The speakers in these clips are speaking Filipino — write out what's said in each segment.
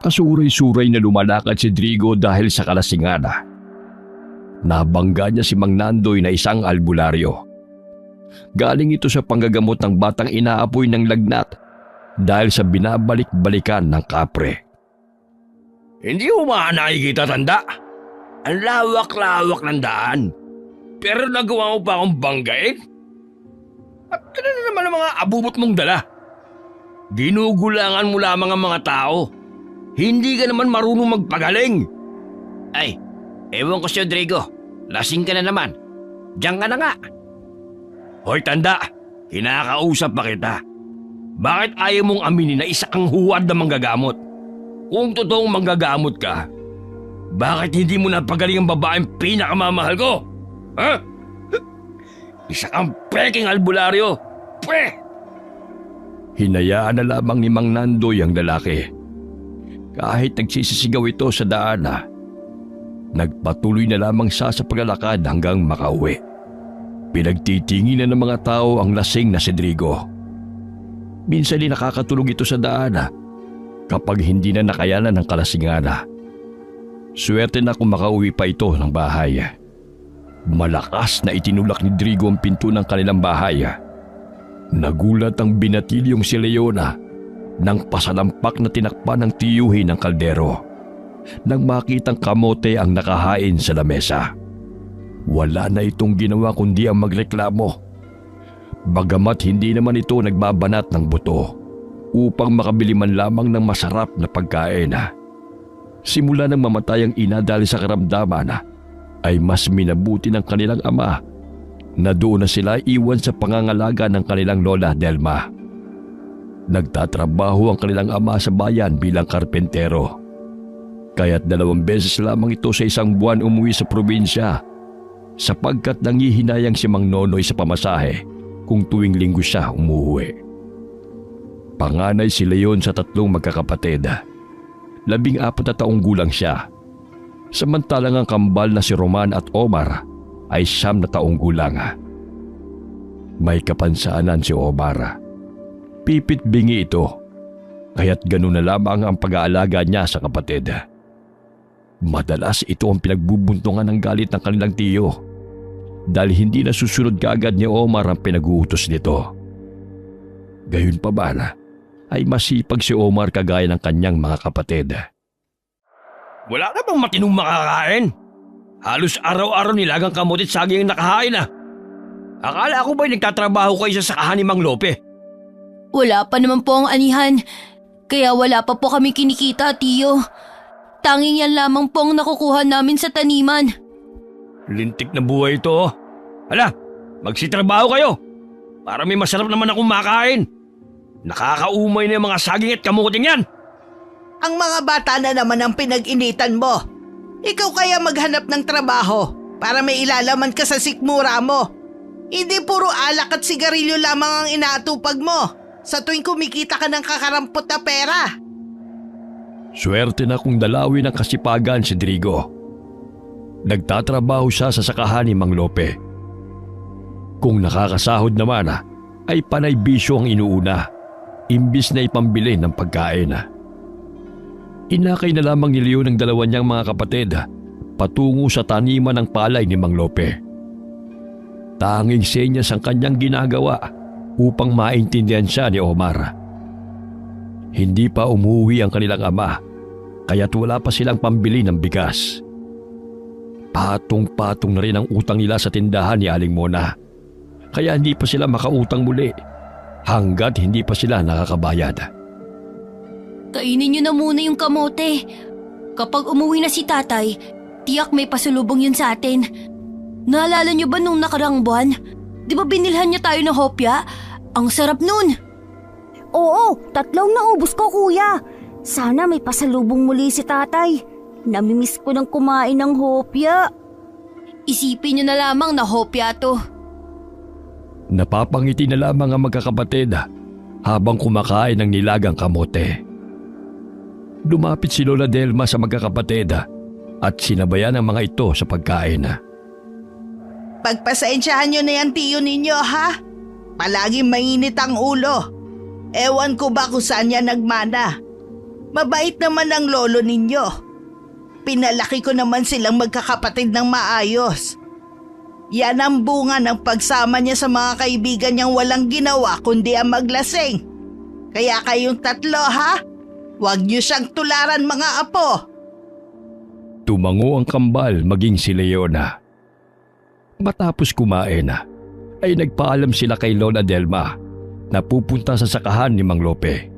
Kasuray-suray na lumalakad si Drigo dahil sa kalasingan. Nabangga niya si Mang Nandoy na isang albularyo. Galing ito sa panggagamot ng batang inaapoy ng lagnat dahil sa binabalik-balikan ng kapre. Hindi mo nakikita, tanda? Ang lawak-lawak ng daan. Pero nagawa mo pa akong banggain? At ano na naman ang mga abubot mong dala? Ginugulangan mo lamang ang mga tao. Hindi ka naman marunong magpagaling. Ay, ewan ko sa'yo, Drigo. Lasing ka na naman. Diyan ka na nga. Hoy, tanda, kinakausap pa kita. Bakit ayaw mong aminin na isa kang huwad na manggagamot? Kung totoong manggagamot ka, bakit hindi mo napagaling ang babaeng pinakamamahal ko? Ha? Isa kang peking albularyo. Pwe! Hinayaan na lamang ni Mang Nandoy ang lalaki. Kahit nagsisisigaw ito sa daan, nagpatuloy na lamang siya sa paglalakad hanggang makauwi. Pinagtitinginan ng mga tao ang lasing na si Drigo. Minsan din nakakatulog ito sa daan kapag hindi na nakayanan ng kalasingan. Swerte na kung makauwi pa ito ng bahay. Malakas na itinulak ni Drigo ang pinto ng kanilang bahay. Nagulat ang binatilyong si Leona nang pasalampak na tinakpan ng tiyuhin ng kaldero nang makitang kamote ang nakahain sa lamesa. Wala na itong ginawa kundi ang magreklamo. Bagamat hindi naman ito nagbabanat ng buto upang makabili man lamang ng masarap na pagkain. Simula nang mamatay ang ina dahil sa karamdaman, ay mas minabuti ng kanilang ama na doon na sila iwan sa pangangalaga ng kanilang lola Delma. Nagtatrabaho ang kanilang ama sa bayan bilang karpentero. Kaya't 2 beses lamang ito sa isang buwan umuwi sa probinsya sapagkat nangihinayang si Mang Nonoy sa pamasahe kung tuwing linggo siya umuwi. Panganay si Leon sa 3 magkakapatid. 14 na taong gulang siya. Samantalang ang kambal na si Roman at Omar ay 9 na taong gulang. May kapansaanan si Omar. Pipit bingi ito, kaya't ganun na lamang ang pag-aalaga niya sa kapatid. Madalas ito ang pinagbubuntungan ng galit ng kanilang tiyo dahil hindi na susunod kaagad ni Omar ang pinag-uutos nito. Gayun pa ba ay masipag si Omar kagaya ng kanyang mga kapatid. Wala na bang matinong makakain? Halos araw-araw nilagang kamote at saging ang nakahain . Akala ko ba'y nagtatrabaho kayo sa sakahan ni Mang Lope? Wala pa naman po ang anihan, kaya wala pa po kami kinikita, tiyo. Tanging yan lamang po ang nakukuha namin sa taniman. Lintik na buhay ito. Hala, magsitrabaho kayo para may masarap naman akong makain. Nakakaumay na yung mga saging at kamuting yan. Ang mga bata na naman ang pinag-initan mo. Ikaw kaya maghanap ng trabaho para may ilalaman ka sa sikmura mo. Hindi puro alak at sigarilyo lamang ang inaatupag mo sa tuwing kumikita ka ng kakarampot na pera. Swerte na kung dalawin ng kasipagan si Drigo. Nagtatrabaho siya sa sakahan ni Mang Lope. Kung nakakasahod naman ay panay bisyo ang inuuna, imbis na ipambili ng pagkain. Inakay na lamang ni Leon ng 2 niyang mga kapatid patungo sa taniman ng palay ni Mang Lope. Tanging senyas ang kanyang ginagawa upang maintindihan siya ni Omar. Hindi pa umuwi ang kanilang ama, kaya't wala pa silang pambili ng bigas. Patong-patong na rin ang utang nila sa tindahan ni Aling Mona, kaya hindi pa sila makautang muli hanggat hindi pa sila nakakabayad. Kainin niyo na muna yung kamote. Kapag umuwi na si tatay, tiyak may pasulubong yun sa atin. Naalala niyo ba nung nakarang buwan? Di ba binilhan niya tayo ng hopya? Ang sarap nun! Oo, 3 naubos ko, kuya. Sana may pasalubong muli si tatay. Namimiss ko ng kumain ng hopya. Isipin niyo na lamang na hopya to. Napapangiti na lamang ang magkakapatid habang kumakain ng nilagang kamote. Lumapit si Lola Delma sa magkakapatid at sinabayan ang mga ito sa pagkain. Pagpasensyahan nyo na yan, tiyo ninyo, ha? Palaging mainit ang ulo. Ewan ko ba kung saan yan nagmana. Mabait naman ang lolo ninyo. Pinalaki ko naman silang magkakapatid ng maayos. Yan ang bunga ng pagsama niya sa mga kaibigan niyang walang ginawa kundi ang maglasing. Kaya kayong tatlo ha, huwag niyo siyang tularan mga apo. Tumango ang kambal maging si Leona. Matapos kumain ay nagpaalam sila kay Lola Delma na pupunta sa sakahan ni Mang Lope.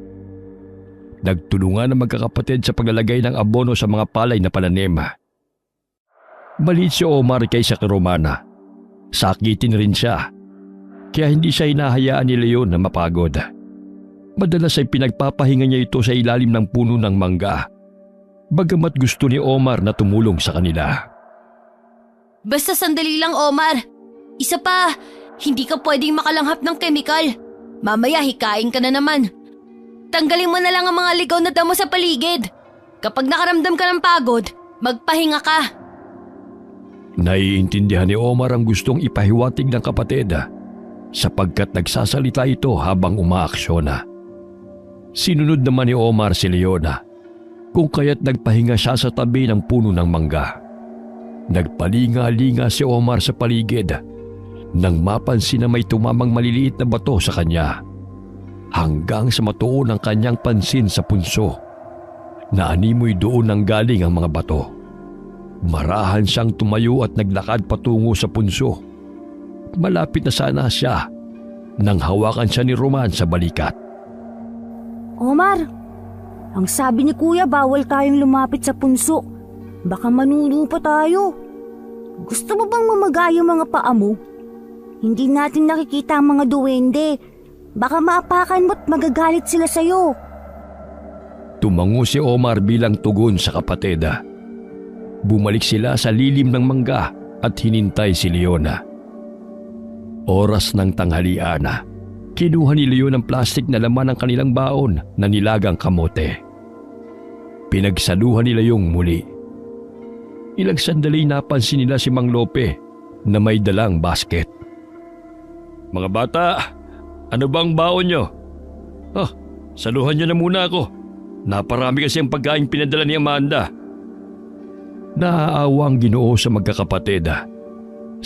Nagtulungan ang magkakapatid sa paglalagay ng abono sa mga palay na pananim. Maliit si Omar kaysa kay Romana. Sakitin rin siya, kaya hindi siya hinahayaan ni Leon na mapagod. Madalas ay pinagpapahinga niya ito sa ilalim ng puno ng mangga, bagamat gusto ni Omar na tumulong sa kanila. Basta sandali lang, Omar. Isa pa, hindi ka pwedeng makalanghap ng kemikal. Mamaya hikain ka na naman. Tanggalin mo na lang ang mga ligaw na damo sa paligid. Kapag nakaramdam ka ng pagod, magpahinga ka. Naiintindihan ni Omar ang gustong ipahiwatig ng kapatid sapagkat nagsasalita ito habang umaaksyon. Sinunod naman ni Omar si Leona kung kaya't nagpahinga siya sa tabi ng puno ng mangga. Nagpalinga-linga si Omar sa paligid nang mapansin na may tumamang maliliit na bato sa kanya. Hanggang sa matuon ang kanyang pansin sa punso. Naanimoy doon nang galing ang mga bato. Marahan siyang tumayo at naglakad patungo sa punso. Malapit na sana siya nang hawakan siya ni Roman sa balikat. Omar, ang sabi ni Kuya bawal tayong lumapit sa punso. Baka manuno pa tayo. Gusto mo bang mamagay ang mga paa mo? Hindi natin nakikita ang mga duwende. Baka maapakan mo't magagalit sila sa'yo. Tumango si Omar bilang tugon sa kapatid. Bumalik sila sa lilim ng mangga at hinintay si Leona. Oras ng tanghalian, kinuha ni Leon ang plastik na laman ng kanilang baon na nilagang kamote. Pinagsaluhan nila yung muli. Ilang sandali napansin nila si Mang Lope na may dalang basket. Mga bata, ano bang baon nyo? Saluhan nyo na muna ako. Naparami kasi ang pagkain pinadala ni Amanda. Naaawa ang Ginoo sa magkakapatid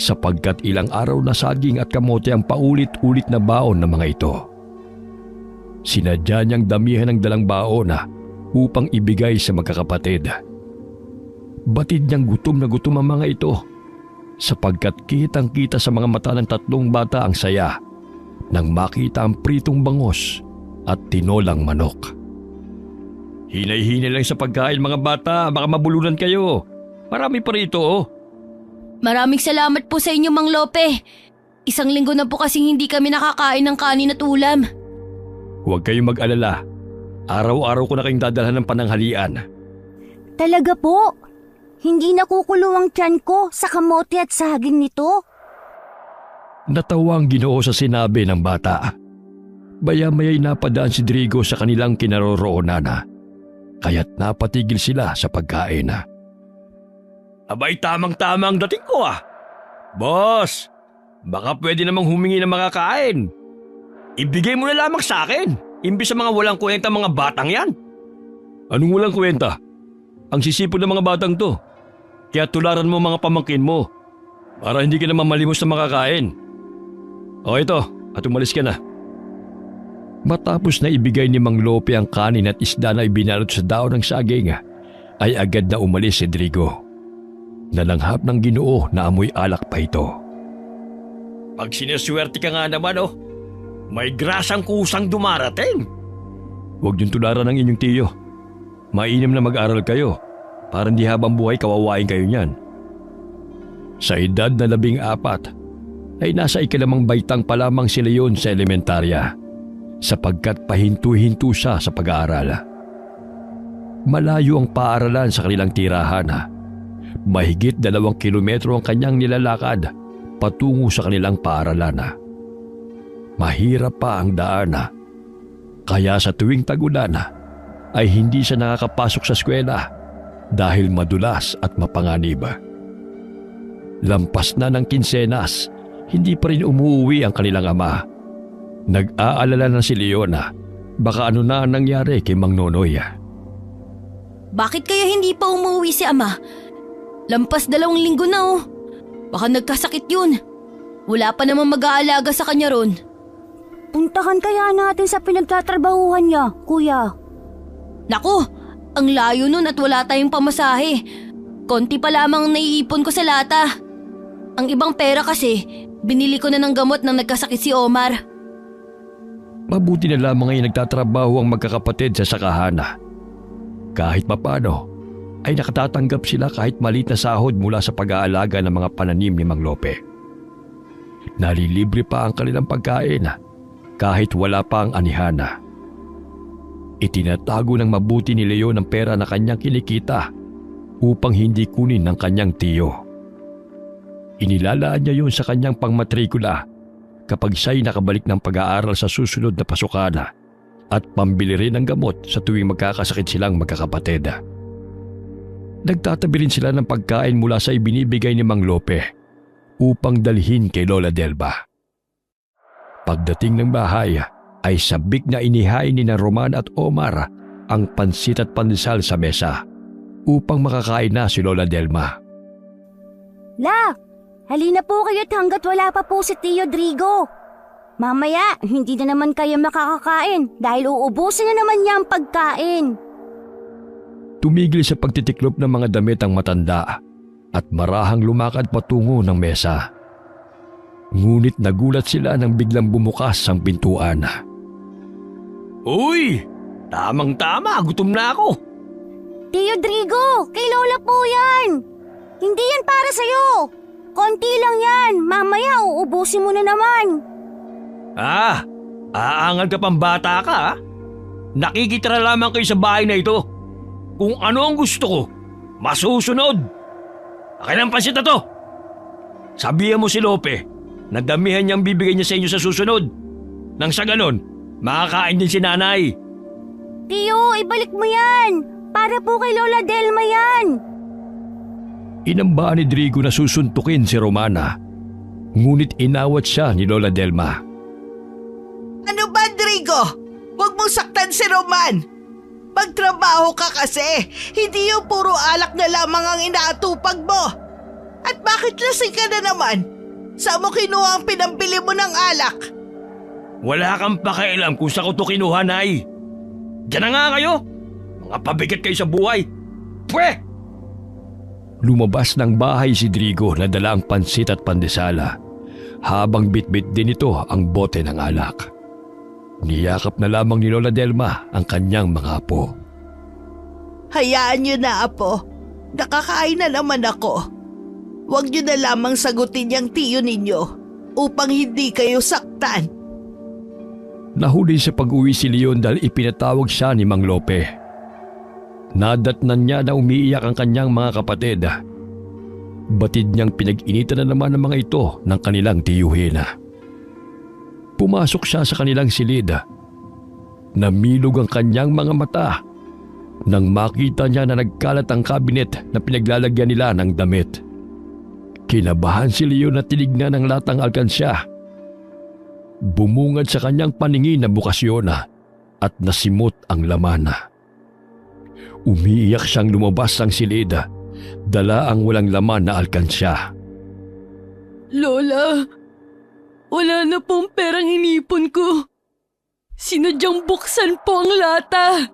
sapagkat ilang araw na saging at kamote ang paulit-ulit na baon ng mga ito. Sinadya niyang damihan ng dalang baon upang ibigay sa magkakapatid. Batid niyang gutom na gutom ang mga ito sapagkat kitang-kita sa mga mata ng tatlong bata ang saya nang makita ang pritong bangos at tinolang manok. Hinay-hinay lang sa pagkain mga bata, baka mabulunan kayo. Marami pa rito Maraming salamat po sa inyo, Mang Lope. Isang linggo na po kasing hindi kami nakakain ng kanin at ulam. Huwag kayong mag-alala. Araw-araw ko na kayong dadalhan ng pananghalian. Talaga po? Hindi nakukulong ang tiyan ko sa kamote at saging nito? Natawa ang Ginoo sa sinabi ng bata. Baya-maya'y napadaan si Drigo sa kanilang kinaroroonan kaya't napatigil sila sa pagkain. Abay, tamang-tamang dating ko Boss, baka pwede namang humingi ng makakain. Ibigay mo na lamang sa akin, imbis sa mga walang kwenta mga batang yan. Anong walang kwenta? Ang sisipon ng mga batang to. Kaya tularan mo mga pamangkin mo para hindi ka na mamalimos na makakain. O ito, at umalis ka na. Matapos na ibigay ni Mang Lope ang kanin at isda na ibinalot sa daon ng saging, ay agad na umalis si Drigo. Nalanghap ng Ginoo na amoy alak pa ito. Pag sinaswerte ka nga naman may grasang kusang dumarating. Huwag niyong tularan ng inyong tiyo. Mainam na mag-aral kayo para hindi habang buhay kawawain kayo niyan. Sa edad na 14 ay nasa ikalimang baitang pa lamang si Leon sa elementarya sapagkat pahinto-hinto siya sa pag-aaral. Malayo ang paaralan sa kanilang tirahan. Mahigit 2 kilometro ang kanyang nilalakad patungo sa kanilang paaralan. Mahirap pa ang daan kaya sa tuwing tag-ulan ay hindi siya nakakapasok sa eskwela dahil madulas at mapanganib. Lampas na ng kinsenas, hindi pa rin umuwi ang kanilang ama. Nag-aalala na si Leona baka ano na ang nangyari kay Mang Nonoy. Bakit kaya hindi pa umuwi si ama? Lampas 2 linggo na oh. Baka nagkasakit yun. Wala pa namang mag-aalaga sa kanya ron. Puntahan kaya natin sa pinagtatrabahuhan niya, kuya. Naku, ang layo nun at wala tayong pamasahe. Konti pa lamang ang naiipon ko sa lata. Ang ibang pera kasi, binili ko na ng gamot nang nagkasakit si Omar. Mabuti na lamang ay nagtatrabaho ang magkakapatid sa sakahana. Kahit papano, ay nakatatanggap sila kahit maliit na sahod mula sa pag-aalaga ng mga pananim ni Mang Lope. Nalilibre pa ang kanilang pagkain kahit wala pa ang anihana. Itinatago ng mabuti ni Leo ng pera na kanyang kinikita upang hindi kunin ng kanyang tiyo. Inilalaan niya yun sa kanyang pangmatrikula kapag siya'y nakabalik ng pag-aaral sa susunod na pasukana at pambili rin ng gamot sa tuwing magkakasakit silang magkakapatid. Nagtatabi rin sila ng pagkain mula sa ibinibigay ni Mang Lope upang dalhin kay Lola Delma. Pagdating ng bahay ay sabik na inihain ni na Roman at Omar ang pansit at pandesal sa mesa upang makakain na si Lola Delma. La, halina po kayo't hanggat wala pa po si Tio Drigo. Mamaya, hindi na naman kayo makakakain dahil uubusin na naman niya ang pagkain. Tumigil sa pagtitiklop ng mga damit ang matanda at marahang lumakad patungo ng mesa. Ngunit nagulat sila nang biglang bumukas ang pintuan. Uy! Tamang-tama, gutom na ako. Tio Drigo, kay Lola po yan. Hindi yan para sa'yo. Konti lang yan, mamaya uubusin mo na naman. Aangal ka pang bata ka ha? Nakikitira lamang kayo sa bahay na ito. Kung ano ang gusto ko, masusunod. Akin ang pansit na to. Sabihan mo si Lope na damihan niyang bibigay niya sa inyo sa susunod. Nang sa ganon, makakain din si nanay. Tio, ibalik mo yan. Para po kay Lola Delma yan. Inambaan ni Drigo na susuntukin si Romana. Ngunit inawat siya ni Lola Delma. Ano ba, Drigo? Huwag mong saktan si Roman. Magtrabaho ka kasi. Hindi yung puro alak na lamang ang inaatupag mo. At bakit lasing ka na naman? Saan mo kinuha ang pinambili mo ng alak? Wala kang pakialam kung saan ko to kinuha, Nay. Diyan na nga kayo. Mga pabigat kayo sa buhay. Pwe! Lumabas ng bahay si Drigo na dala ang pansit at pandesala habang bitbit din ito ang bote ng alak. Niyakap na lamang ni Lola Delma ang kanyang mga apo. Hayaan niyo na, apo. Nakakain na naman ako. Huwag niyo na lamang sagutin yung tiyo ninyo upang hindi kayo saktan. Nahuli sa pag-uwi si Leon dahil ipinatawag siya ni Mang Lope. Nadatnan niya na umiiyak ang kanyang mga kapatid. Batid niyang pinag-initan na naman ng mga ito ng kanilang tiyuhin. Pumasok siya sa kanilang silid. Namilog ang kanyang mga mata nang makita niya na nagkalat ang kabinet na pinaglalagyan nila ng damit. Kinabahan si Leon na tinignan ang latang alkansya. Bumungad sa kanyang paningin na bukasyon at nasimot ang laman. Umiiyak siyang lumabas ng silid. Dala ang walang laman na alkansya. Lola, wala na pong perang inipon ko. Sinadyang buksan po ang lata.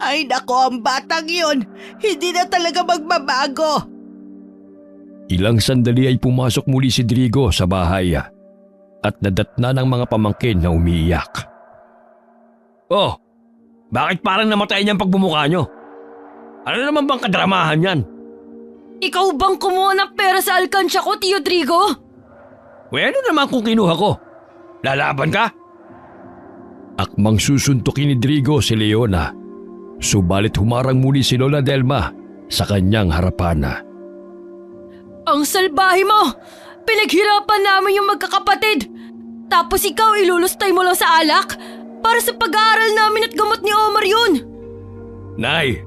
Ay nako, ang batang yun. Hindi na talaga magbabago. Ilang sandali ay pumasok muli si Drigo sa bahay at nadatna ng mga pamangkin na umiiyak. Oh, bakit parang namatay niyang pagbumuka niyo? Ano naman bang kadramahan yan? Ikaw bang kumuha ng pera sa alkansya ko, Tio Drigo? Ano naman kung kinuha ko? Lalaban ka? Akmang susuntukin ni Drigo si Leona, subalit humarang muli si Lola Delma sa kanyang harapan. Ang salbahe mo! Pinaghirapan namin yung magkakapatid! Tapos ikaw ilulustay mo lang sa alak para sa pag-aaral namin at gamot ni Omar yun! Nay,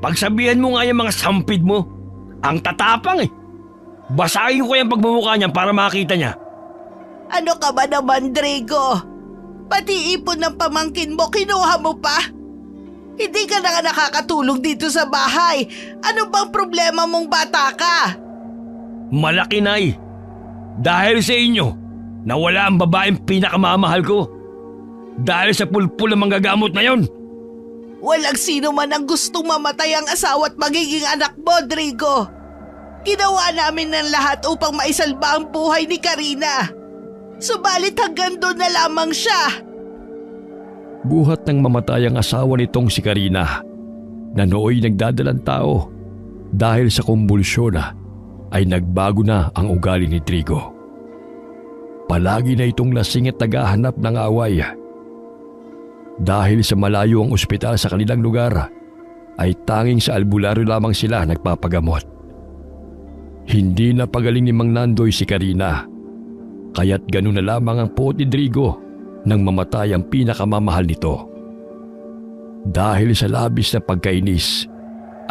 pagsabihan mo nga yung mga sampid mo. Ang tatapang eh. Basahin ko yung pagmumukha niya para makita niya. Ano ka ba naman, Drigo? Pati ipon ng pamangkin mo, kinuha mo pa? Hindi ka na nga nakakatulong dito sa bahay. Ano bang problema mong bata ka? Malaki, Nay. Dahil sa inyo, nawala ang babaeng pinakamamahal ko. Dahil sa pulpul ng manggagamot na yon. Walang sino man ang gustong mamatay ang asawa at magiging anak mo, Drigo. Ginawa namin ng lahat upang maisalba ang buhay ni Karina. Subalit hanggang doon na lamang siya. Buhat ng mamatay ang asawa nitong si Karina na nooy nagdadalang tao dahil sa kumbulsyon ay nagbago na ang ugali ni Drigo. Palagi na itong lasing at naghahanap ng away. Dahil sa malayo ang ospital sa kanilang lugar, ay tanging sa albularyo lamang sila nagpapagamot. Hindi na pagaling ni Mang Nandoy si Karina, kaya't ganun na lamang ang puot ni Drigo nang mamatay ang pinakamamahal nito. Dahil sa labis na pagkainis,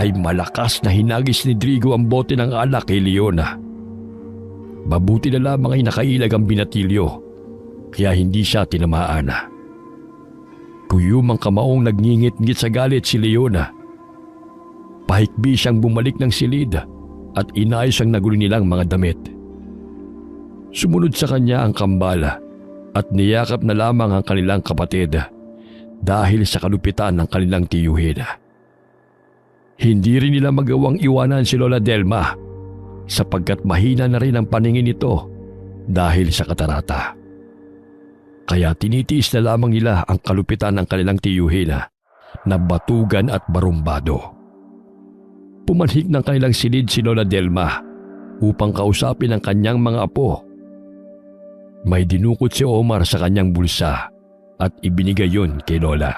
ay malakas na hinagis ni Drigo ang bote ng alak kay Leona. Mabuti na lamang ay nakailag ang binatilyo, kaya hindi siya tinamaan. Kuyumang kamaong nagngingit-ngit sa galit si Leona. Pahikbi siyang bumalik ng silid at inayos ang nagulo nilang mga damit. Sumunod sa kanya ang kambala at niyakap na lamang ang kanilang kapatid dahil sa kalupitan ng kanilang tiyuhin. Hindi rin nila magawang iwanan si Lola Delma sapagkat mahina na rin ang paningin nito dahil sa katarata. Kaya tinitiis na lamang nila ang kalupitan ng kanilang tiyuhin na batugan at barumbado. Pumanhik ng kanilang silid si Lola Delma upang kausapin ang kanyang mga apo. May dinukot si Omar sa kanyang bulsa at ibinigay yun kay Lola.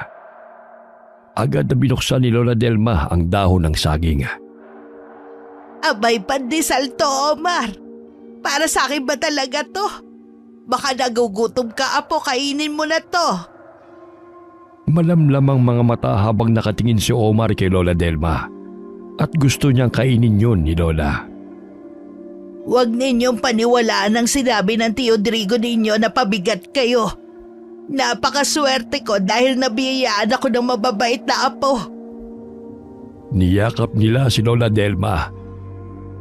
Agad na binuksan ni Lola Delma ang dahon ng saging. Abay, pandesal to, Omar. Para sa akin ba talaga to? Baka nagugutom ka, apo, kainin mo na to. Malamlamang mga mata habang nakatingin si Omar kay Lola Delma at gusto niyang kainin yun ni Lola. Huwag ninyong paniwalaan ang sinabi ng Tio Drigo ninyo na pabigat kayo. Napakaswerte ko dahil nabiyayaan ako ng mababait na apo. Niyakap nila si Lola Delma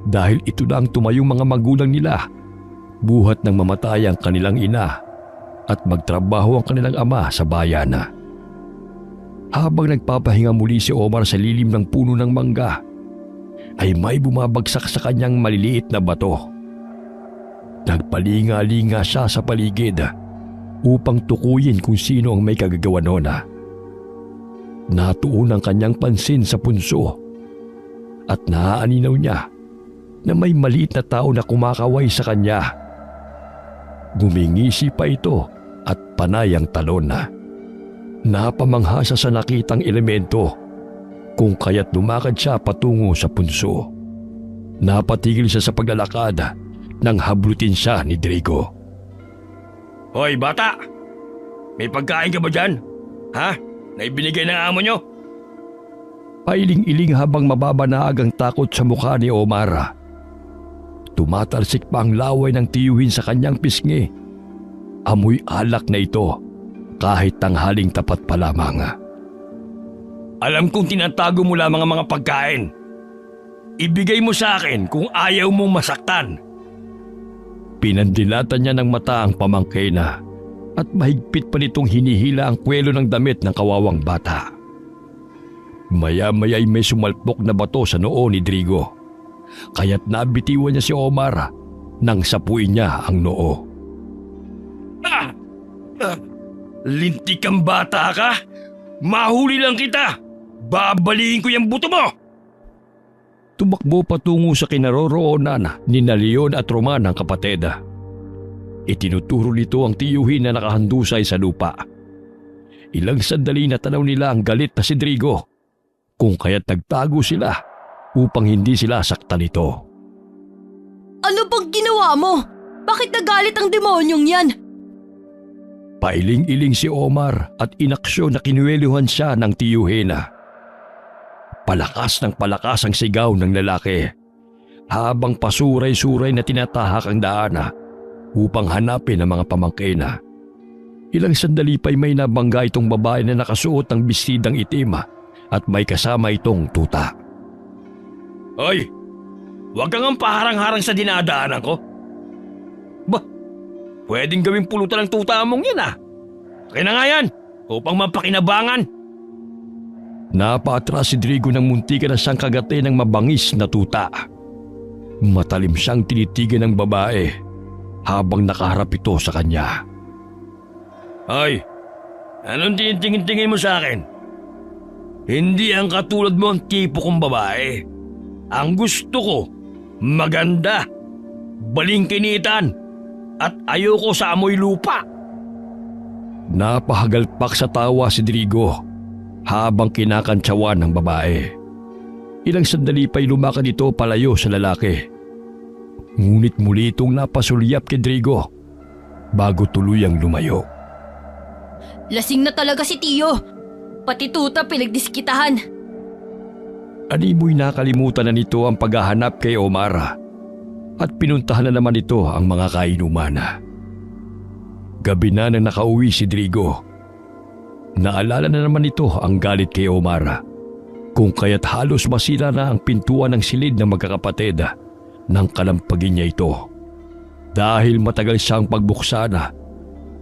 dahil ito na ang tumayong mga magulang nila. Buhat ng mamatay ang kanilang ina at magtrabaho ang kanilang ama sa bayan. Habang nagpapahinga muli si Omar sa lilim ng puno ng mangga, ay may bumabagsak sa kanyang maliliit na bato. Nagpalinga-linga siya sa paligid upang tukuyin kung sino ang may kagagawa noon. Natuon ang kanyang pansin sa punso at naaaninaw niya na may maliit na tao na kumakaway sa kanya. Gumingisi pa ito at panay ang talon. Napamangha siya sa nakitang elemento kung kaya't lumakad siya patungo sa punso. Napatigil siya sa paglalakad nang hablutin siya ni Drigo. Hoy, bata! May pagkain ka ba dyan? Ha? Na ibinigay ng amo nyo? Pailing-iling habang mababanaag ang takot sa mukha ni Omar. Tumatalsik pa ang laway ng tiyuhin sa kanyang pisngi. Amoy alak na ito kahit tanghaling tapat pa lamang. Alam kong tinatago mo lamang ang mga pagkain. Ibigay mo sa akin kung ayaw mong masaktan. Pinandilatan niya ng mata ang pamangkin at mahigpit pa nitong hinihila ang kwelo ng damit ng kawawang bata. Maya-maya'y may sumalpok na bato sa noo ni Drigo. Kaya't nabitiwan niya si Omar nang sapuin niya ang noo. Lintik kang bata ka? Mahuli lang kita! Babaliin ko yung buto mo! Tumakbo patungo sa kinaroroonan ni Leon at Roman ang kapatid. Itinuturo nito ang tiyuhin na nakahandusay sa lupa. Ilang sandali na tanaw nila ang galit na si Drigo, kung kaya't nagtago sila upang hindi sila saktan nito. Ano bang ginawa mo? Bakit nagalit ang demonyong yan? Pailing-iling si Omar at inaksyon na kinuwelihan siya ng tiyuhin. Palakas ng palakas ang sigaw ng lalaki habang pasuray-suray na tinatahak ang daan upang hanapin ang mga pamangkin. Ilang sandali pa'y may nabangga itong babae na nakasuot ng bestidang itim at may kasama itong tuta. Hoy! Huwag kang ang paharang-harang sa dinadaanan ko. Bah, pwedeng gawing pulutan ng tuta mong yan ah. Kaya na nga yan, upang mapakinabangan. Napaatras si Drigo ng muntikan na siyang kagate ng mabangis na tuta. Matalim siyang tinitigan ng babae habang nakaharap ito sa kanya. Hoy, anong tinitingin-tingin mo sa akin? Hindi ang katulad mo ang tipo kong babae. Ang gusto ko, maganda, balingkinitan, at ayoko sa amoy lupa. Napahagalpak sa tawa si Drigo habang kinakantsawan ng babae. Ilang sandali pa'y lumakad ito palayo sa lalaki. Ngunit muli itong napasulyap kay Drigo bago tuluyang lumayo. Lasing na talaga si Tio. Pati tuta pinagdiskitahan. Animoy nakalimutan na nito ang paghahanap kay Omar at pinuntahan na naman ito ang mga kainuman. Gabi na nang nakauwi si Drigo. Naalala na naman ito ang galit kay Omar, kung kaya't halos masira na ang pintuan ng silid ng magkakapatid nang kalampagin niya ito. Dahil matagal siyang pagbuksan,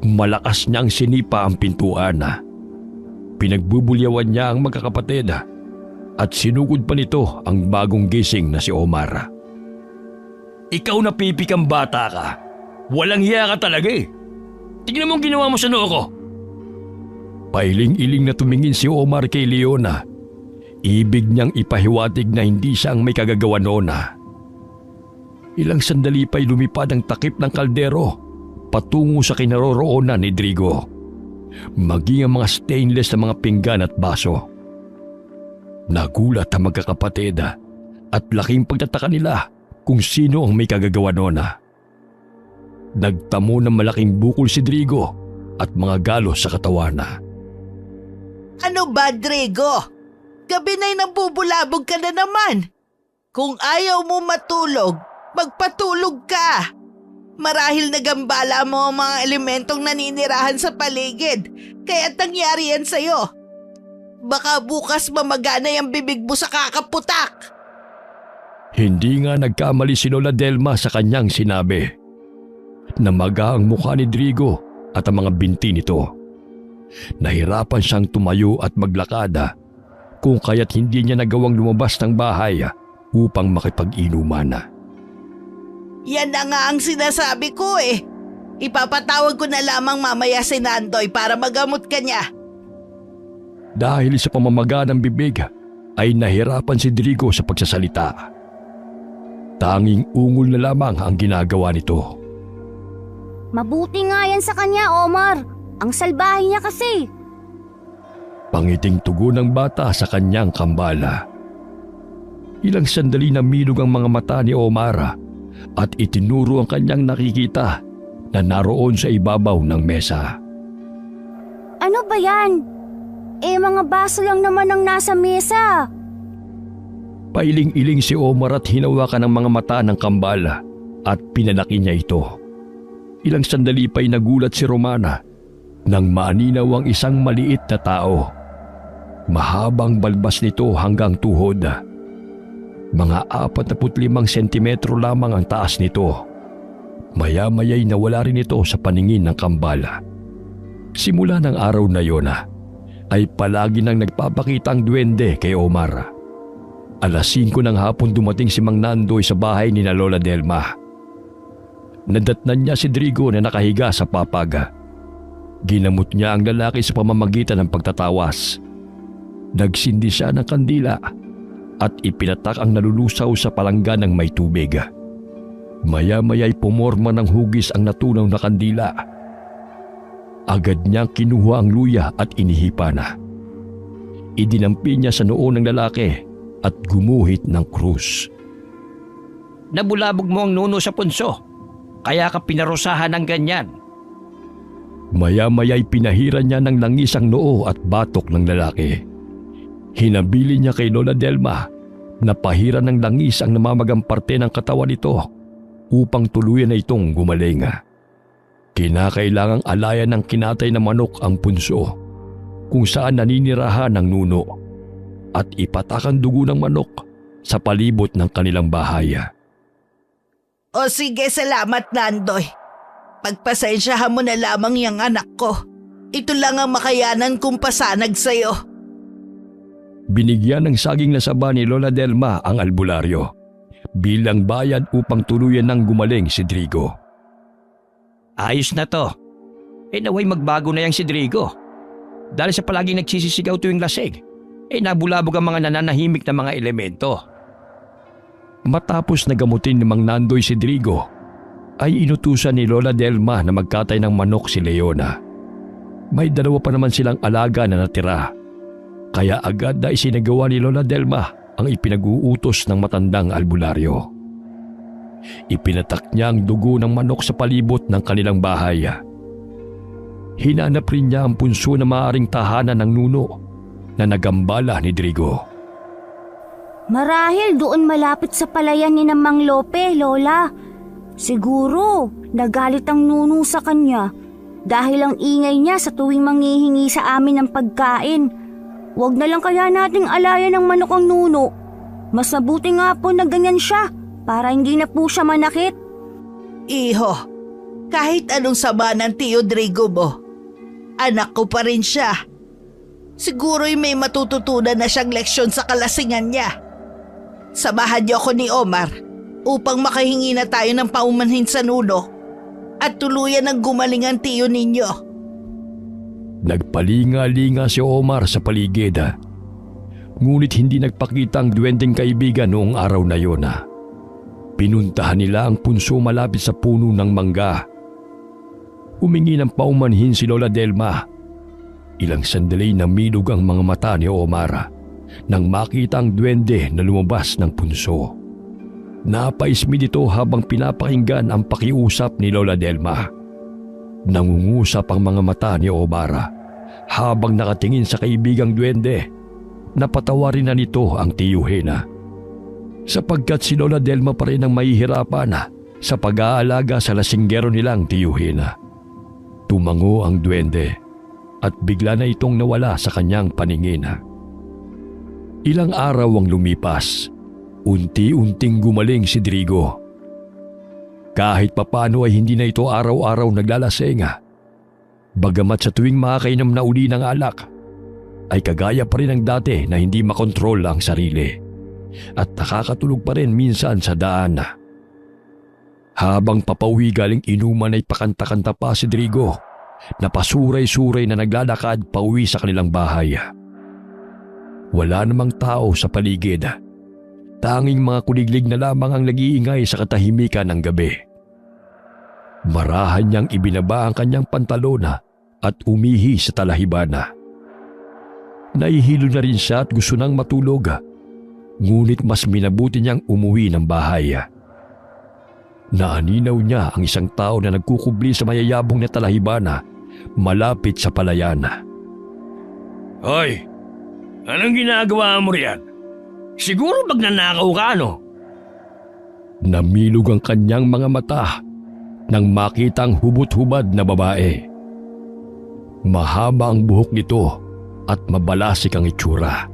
malakas niyang sinipa ang pintuan. Pinagbubulyawan niya ang magkakapatid at sinugod pa nito ang bagong gising na si Omar. Ikaw na pipikang bata ka. Walang hiya ka talaga eh. Tingnan mo ang ginawa mo sa noo ko. Pailing-iling na tumingin si Omar kay Leona. Ibig niyang ipahiwatig na hindi siya ang may kagagawa noon. Ilang sandali pa'y lumipad ang takip ng kaldero patungo sa kinaroroonan ni Drigo. Maging ang mga stainless na mga pinggan at baso. Nagulat ang magkakapatid at laking pagtataka nila kung sino ang may kagagawa noon. Nagtamo ng malaking bukol si Drigo at mga galos sa katawan. Ano ba, Drigo? Gabi na'y nabubulabog ka na naman. Kung ayaw mo matulog, magpatulog ka. Marahil nagambala mo ang mga elementong naninirahan sa paligid, kaya't nangyari yan sa'yo. Baka bukas mamagana yung bibig mo sa kakaputak. Hindi nga nagkamali si Lola Delma sa kanyang sinabi. Namaga ang mukha ni Drigo at ang mga binti nito. Nahirapan siyang tumayo at maglakad kung kaya't hindi niya nagawang lumabas ng bahay upang makipag-inuman. Yan na nga ang sinasabi ko eh. Ipapatawag ko na lamang mamaya si Nandoy para magamot ka niya. Dahil sa pamamaga ng bibig ay nahirapan si Drigo sa pagsasalita. Tanging ungol na lamang ang ginagawa nito. Mabuti nga yan sa kanya, Omar. Ang salbahe niya kasi. Pangiting tugon ng bata sa kanyang kambala. Ilang sandali na milog ang mga mata ni Omar at itinuro ang kanyang nakikita na naroon sa ibabaw ng mesa. Ano ba yan? Mga baso lang naman ang nasa mesa. Pailing-iling si Omar at hinawakan ang mga mata ng kambala at pinalaki niya ito. Ilang sandali pa'y nagulat si Romana nang maaninaw ang isang maliit na tao. Mahabang balbas nito hanggang tuhod. Mga 45 sentimetro lamang ang taas nito. Maya-maya'y nawala rin ito sa paningin ng kambala. Simula ng araw na yon ay palagi nang nagpapakita ang duwende kay Omar. Alas 5 ng hapon dumating si Mang Nandoy sa bahay ni na Lola Delma. Nadatnan niya si Drigo na nakahiga sa papaga. Ginamot niya ang lalaki sa pamamagitan ng pagtatawas. Nagsindi siya ng kandila at ipinatak ang nalulusaw sa palanggan ng may tubig. Maya-maya'y pumorma ng hugis ang natunaw na kandila. Agad niyang kinuha ang luya at inihipa na. Idinampi niya sa noo ng lalaki at gumuhit ng krus. Nabulabog mo ang nuno sa punso, kaya ka pinarusahan ng ganyan. Maya-maya'y pinahira niya ng langis ang noo at batok ng lalaki. Hinabili niya kay Lola Delma na pahira ng langis ang namamagang parte ng katawan nito upang tuluyan na itong gumaling. Kinakailangang alayan ng kinatay na manok ang punso kung saan naninirahan ng nuno. at ipatak ang dugo ng manok sa palibot ng kanilang bahay. O sige, salamat Nandoy. Pagpasensyahan mo na lamang yung anak ko. Ito lang ang makayanan kong pasanag sa'yo. Binigyan ng saging na saba ni Lola Delma ang albularyo bilang bayad upang tuluyan ng gumaling si Drigo. Ayos na to. Naway magbago na yang si Drigo. Dahil sa palaging nagsisisigaw tuwing lasing, nabulabog ang mga nananahimik na mga elemento. Matapos na gamutin ni Mang Nandoy si Drigo, ay inutusan ni Lola Delma na magkatay ng manok si Leona. May 2 pa naman silang alaga na natira, kaya agad na isinagawa ni Lola Delma ang ipinag-uutos ng matandang albularyo. Ipinatak niya ang dugo ng manok sa palibot ng kanilang bahay. Hinanap rin niya ang punso na maaaring tahanan ng nuno na nagambala ni Drigo. Marahil doon malapit sa palayan ni Mang Lope, Lola. Siguro nagalit ang nuno sa kanya dahil ang ingay niya sa tuwing manghihingi sa amin ng pagkain. Huwag na lang kaya nating alayan ng manok ang nuno. Mas mabuti nga po na ganyan siya para hindi na po siya manakit. Iho, kahit anong sama ng Tio Drigo mo, anak ko pa rin siya. Siguro'y may matututunan na siyang leksyon sa kalasingan niya. Samahan niyo ako ni Omar upang makahingi na tayo ng paumanhin sa nuno at tuluyan ng gumaling ang tiyo ninyo. Nagpalinga-linga si Omar sa paligid. Ngunit hindi nagpakita ang duwendeng kaibigan noong araw na yon. Pinuntahan nila ang punso malapit sa puno ng mangga. Humingi ng paumanhin si Lola Delma. Ilang sandali namilog ang mga mata ni Omar nang makita ang duwende na lumabas ng punso. Napaismi dito habang pinapakinggan ang pakiusap ni Lola Delma. Nangungusap ang mga mata ni Omar habang nakatingin sa kaibigang duwende. Napatawarin na nito ang tiyuhin sapagkat si Lola Delma pa rin ang mahihirapan sa pag-aalaga sa lasinggero nilang tiyuhin. Tumango ang duwende at bigla na itong nawala sa kanyang paningin. Ilang araw ang lumipas, unti-unting gumaling si Drigo. Kahit papano ay hindi na ito araw-araw naglalasing. Bagamat sa tuwing makakainom na uli ng alak, ay kagaya pa rin ng dati na hindi makontrol ang sarili at nakakatulog pa rin minsan sa daan. Habang papauwi galing inuman ay pakanta-kanta pa si Drigo na pasuray-suray na naglalakad pauwi sa kanilang bahay. Wala namang tao sa paligid. Tanging mga kuliglig na lamang ang nag-iingay sa katahimikan ng gabi. Marahan niyang ibinaba ang kanyang pantalona at umihi sa talahibana. Nahihilo na rin siya at gusto nang matulog. Ngunit mas minabuti niyang umuwi ng bahay. Naaninaw niya ang isang tao na nagkukubli sa mayayabong na talahibana malapit sa palayan. Hoy! Anong ginagawa mo riyan? Siguro magnanakaw ka, no? Namilog ang kanyang mga mata nang makitang hubot-hubad na babae. Mahaba ang buhok nito at mabalasik ang itsura.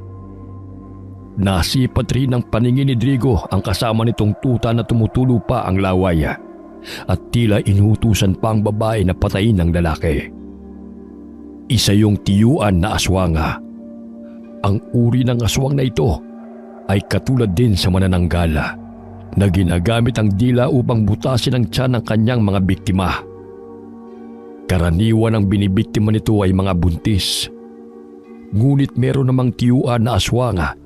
Nasipat rin ng paningin ni Drigo ang kasama nitong tuta na tumutulo pa ang laway at tila inutusan pa ang babae na patayin ng lalaki. Isa yung tiyuan na aswanga. Ang uri ng aswang na ito ay katulad din sa manananggala na ginagamit ang dila upang butasin ang tiyan ng kanyang mga biktima. Karaniwan ang binibiktima nito ay mga buntis. Ngunit meron namang tiyuan na aswanga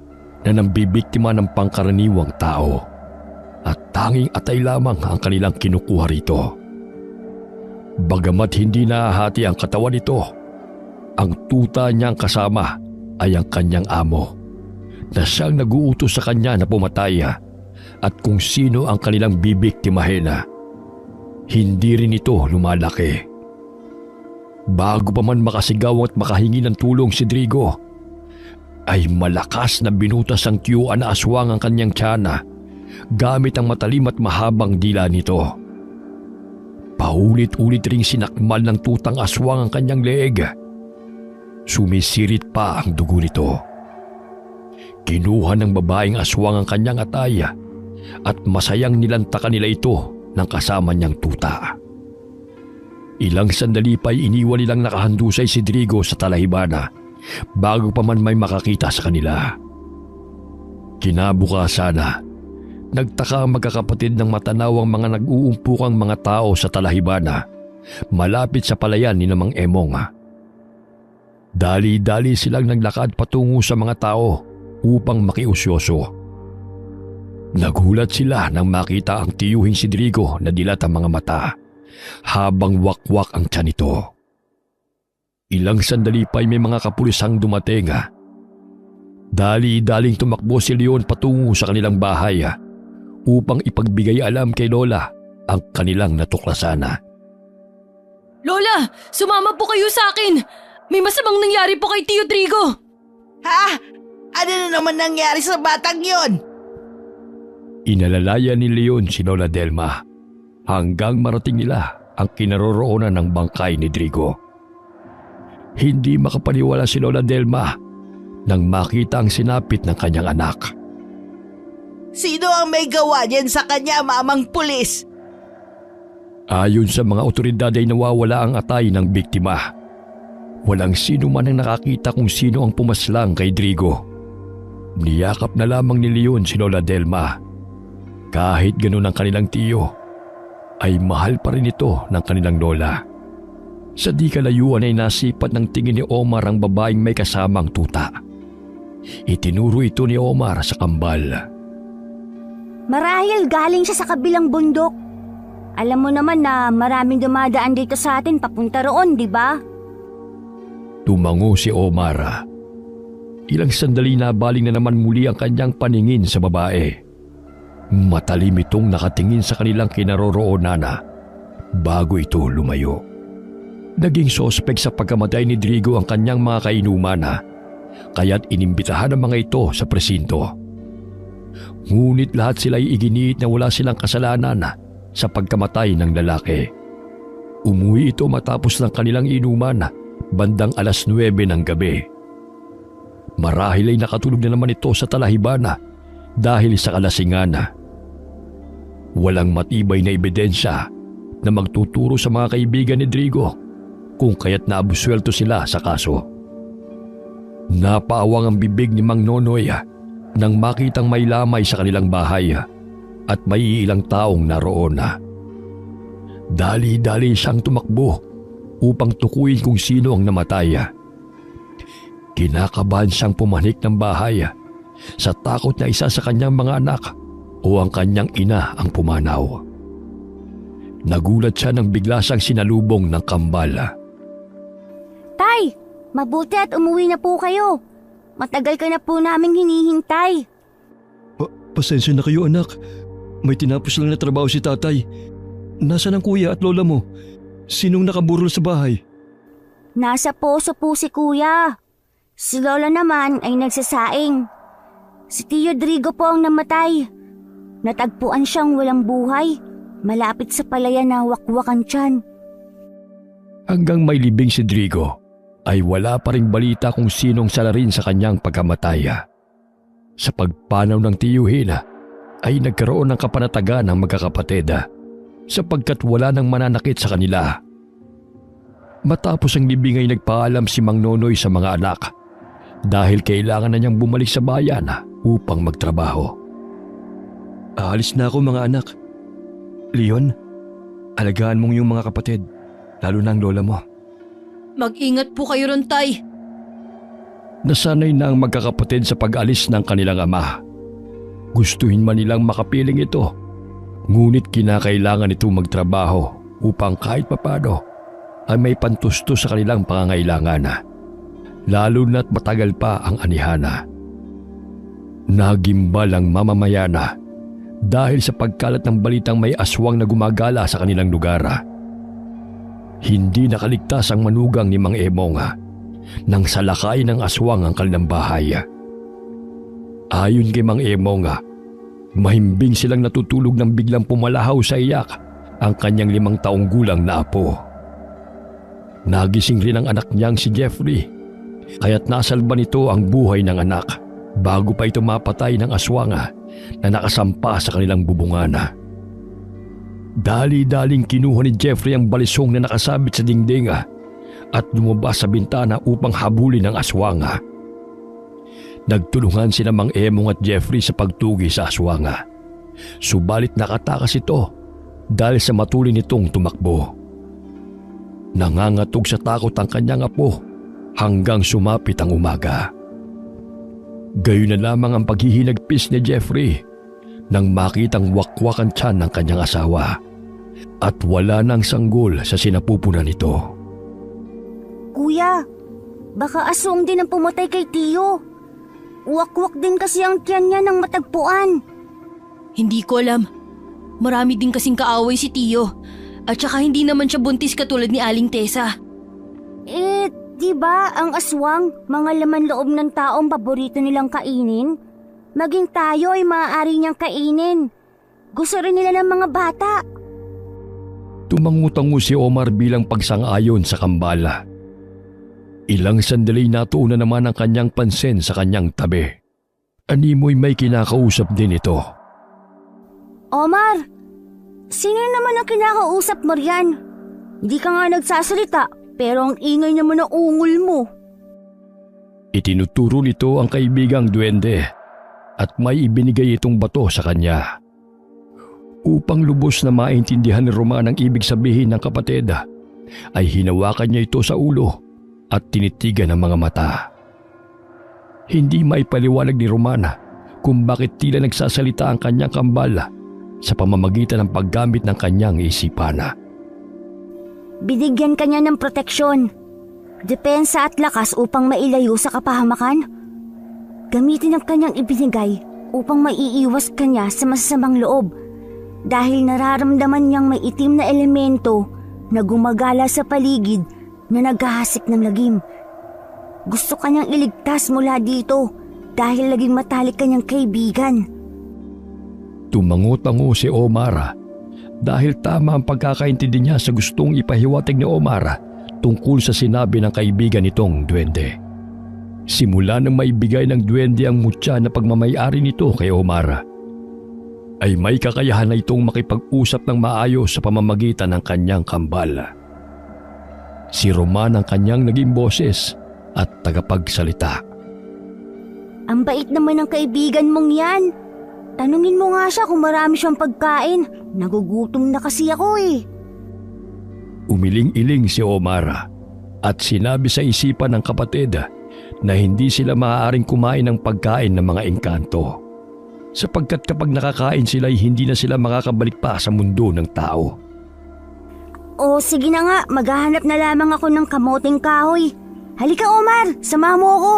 na nambibiktima ng pangkaraniwang tao at tanging atay lamang ang kanilang kinukuha rito. Bagamat hindi nahahati ang katawan nito, ang tuta niyang kasama ay ang kanyang amo na siyang nag-uutos sa kanya na pumatay at kung sino ang kanilang bibiktimahin. Hindi rin ito lumalaki. Bago pa man makasigaw at makahingi ng tulong si Drigo, ay malakas na binutas ang tiyuan na aswang ang kanyang tiyana gamit ang matalim at mahabang dila nito. Paulit-ulit ring sinakmal ng tutang aswang ang kanyang leeg. Sumisirit pa ang dugo nito. Kinuha ng babaeng aswang ang kanyang atay at masayang nilantakan nila ito ng kasama niyang tuta. Ilang sandali pa'y iniwan nilang nakahandusay si Drigo sa talahibana bago pa man may makakita sa kanila. Kinabukasan, nagtaka ang magkakapatid ng matanaw ang mga nag-uumpukang mga tao sa talahibana malapit sa palayan ni Mang Emong. Dali-dali silang naglakad patungo sa mga tao upang makiusyoso. Nagulat sila nang makita ang tiyuhing si Drigo na dilat ang mga mata habang wakwak ang tiyan nito. Ilang sandali pa'y may mga kapulisang dumating. Dali-daling tumakbo si Leon patungo sa kanilang bahay upang ipagbigay alam kay Lola ang kanilang natuklasan. Lola, sumama po kayo sa akin! May masamang nangyari po kay Tio Drigo! Ha? Ano na naman nangyari sa batang yon? Inalalayan ni Leon si Lola Delma hanggang marating nila ang kinaroroonan ng bangkay ni Drigo. Hindi makapaniwala si Lola Delma nang makita ang sinapit ng kanyang anak. Sino ang may gawa niyan sa kanya, mamang pulis? Ayon sa mga otoridad ay nawawala ang atay ng biktima. Walang sino man ang nakakita kung sino ang pumaslang kay Drigo. Niyakap na lamang ni Leon si Lola Delma. Kahit ganun ang kanilang tiyo, ay mahal pa rin ito ng kanilang lola. Sa di kalayuan ay nasipat ng tingin ni Omar ang babaeng may kasamang tuta. Itinuro ito ni Omar sa kambal. Marahil galing siya sa kabilang bundok. Alam mo naman na maraming dumadaan dito sa atin papunta roon, di ba? Tumango si Omar. Ilang sandali na baling na naman muli ang kanyang paningin sa babae. Matalim itong nakatingin sa kanilang kinaroroonan bago ito lumayo. Naging sospek sa pagkamatay ni Drigo ang kanyang mga kainuman kaya't inimbitahan ang mga ito sa presinto. Ngunit lahat sila ay iginiit na wala silang kasalanan sa pagkamatay ng lalaki. Umuwi ito matapos ng kanilang inuman bandang 9:00 ng gabi. Marahil ay nakatulog na naman ito sa talahibana dahil sa kalasingan. Walang matibay na ebidensya na magtuturo sa mga kaibigan ni Drigo kung kaya't naabuswelto sila sa kaso. Napaawang ang bibig ni Mang Nonoy nang makitang may lamay sa kanilang bahay at may ilang taong naroon. Dali-dali siyang tumakbo upang tukuyin kung sino ang namatay. Kinakabahan siyang pumanik ng bahay sa takot na isa sa kanyang mga anak o ang kanyang ina ang pumanaw. Nagulat siya nang bigla siyang sinalubong ng kambal. Tay, mabuti at umuwi na po kayo. Matagal ka na po naming hinihintay. Pasensya na kayo anak. May tinapos lang na trabaho si tatay. Nasaan ang kuya at lola mo? Sinong nakaburol sa bahay? Nasa poso po si kuya. Si lola naman ay nagsasaing. Si Tio Drigo po ang namatay. Natagpuan siyang walang buhay, malapit sa palayan na wakwakan tiyan. Hanggang may libing si Drigo, ay wala pa ring balita kung sinong salarin sa kanyang pagkamatay. Sa pagpanaw ng tiyuhin, ay nagkaroon ng kapanatagan ng magkakapatid sapagkat wala nang mananakit sa kanila. Matapos ang libing ay nagpaalam si Mang Nonoy sa mga anak dahil kailangan na niyang bumalik sa bayan upang magtrabaho. Aalis na ako mga anak. Leon, alagaan mong yung mga kapatid, lalo na ang lola mo. Mag-ingat po kayo ron, Tay. Nasanay na ang magkakapatid sa pag-alis ng kanilang ama. Gustuhin man nilang makapiling ito, ngunit kinakailangan ito magtrabaho upang kahit papano ay may pantusto sa kanilang pangangailangan, lalo na't matagal pa ang anihana. Nagimbal ang mamamayana dahil sa pagkalat ng balitang may aswang na gumagala sa kanilang lugar. Hindi nakaligtas ang manugang ni Mang Emong nang salakay ng aswang ang kanilang bahay. Ayon kay Mang Emong, mahimbing silang natutulog nang biglang pumalahaw sa iyak ang kanyang 5 taong gulang na apo. Nagising rin ang anak niyang si Jeffrey, kaya't nasalba nito ang buhay ng anak bago pa ito mapatay ng aswanga na nakasampa sa kanilang bubungana. Dali-daling kinuha ni Jeffrey ang balisong na nakasabit sa dingding at lumabas sa bintana upang habulin ang aswanga. Nagtulungan sina Mang Emong at Jeffrey sa pagtugi sa aswanga. Subalit nakatakas ito dahil sa matulin nitong tumakbo. Nangangatog sa takot ang kanyang apo hanggang sumapit ang umaga. Gayon na lamang ang paghihinagpis ni Jeffrey nang makitang wakwak ang tiyan ng kanyang asawa at wala nang sanggol sa sinapupunan nito. Kuya, baka aswang din ang pumatay kay Tiyo. Wakwak din kasi ang tiyan niya ng matagpuan. Hindi ko alam. Marami din kasing kaaway si Tiyo. At saka hindi naman siya buntis katulad ni Aling Tessa. Diba ang aswang, mga laman loob ng taong paborito nilang kainin? Maging tayo ay maaari niyang kainin. Gusto rin nila ng mga bata. Tumangutango si Omar bilang pagsang-ayon sa kambala. Ilang sandali natuuna naman ang kanyang pansin sa kanyang tabi. Animoy may kinakausap din ito. Omar, sino naman ang kinakausap mo riyan? Hindi ka nga nagsasalita, pero ang ingay naman ng ungol mo. Itinuturo nito ang kaibigang duwende at may ibinigay itong bato sa kanya. Upang lubos na maintindihan ni Roman ang ibig sabihin ng kapatid, ay hinawakan niya ito sa ulo at tinitigan ang mga mata. Hindi maipaliwanag ni Romana kung bakit tila nagsasalita ang kanyang kambal sa pamamagitan ng paggamit ng kanyang isipan. Binigyan ka niya ng proteksyon, depensa at lakas upang mailayo sa kapahamakan. Gamitin ang kanyang ibinigay upang maiiwas kanya sa masasamang loob dahil nararamdaman niyang may itim na elemento na gumagala sa paligid na naghahasik ng lagim. Gusto kanyang iligtas mula dito dahil laging matalik kanyang kaibigan. Tumango-tango si Omar dahil tama ang pagkakaintindi niya sa gustong ipahiwatig ni Omar tungkol sa sinabi ng kaibigan nitong duwende. Simula nang maibigay ng duwende ang mutya na pagmamayari nito kay Omar, ay may kakayahan na itong makipag-usap ng maayos sa pamamagitan ng kanyang kambal. Si Roman ang kanyang naging boses at tagapagsalita. Ang bait naman ng kaibigan mong yan. Tanungin mo nga siya kung marami siyang pagkain. Nagugutom na kasi ako eh. Umiling-iling si Omar at sinabi sa isipan ng kapatid na hindi sila maaaring kumain ng pagkain ng mga engkanto, sapagkat kapag nakakain sila ay hindi na sila makakabalik pa sa mundo ng tao. O sige na nga, maghahanap na lamang ako ng kamoting kahoy. Halika Omar, sama mo ako.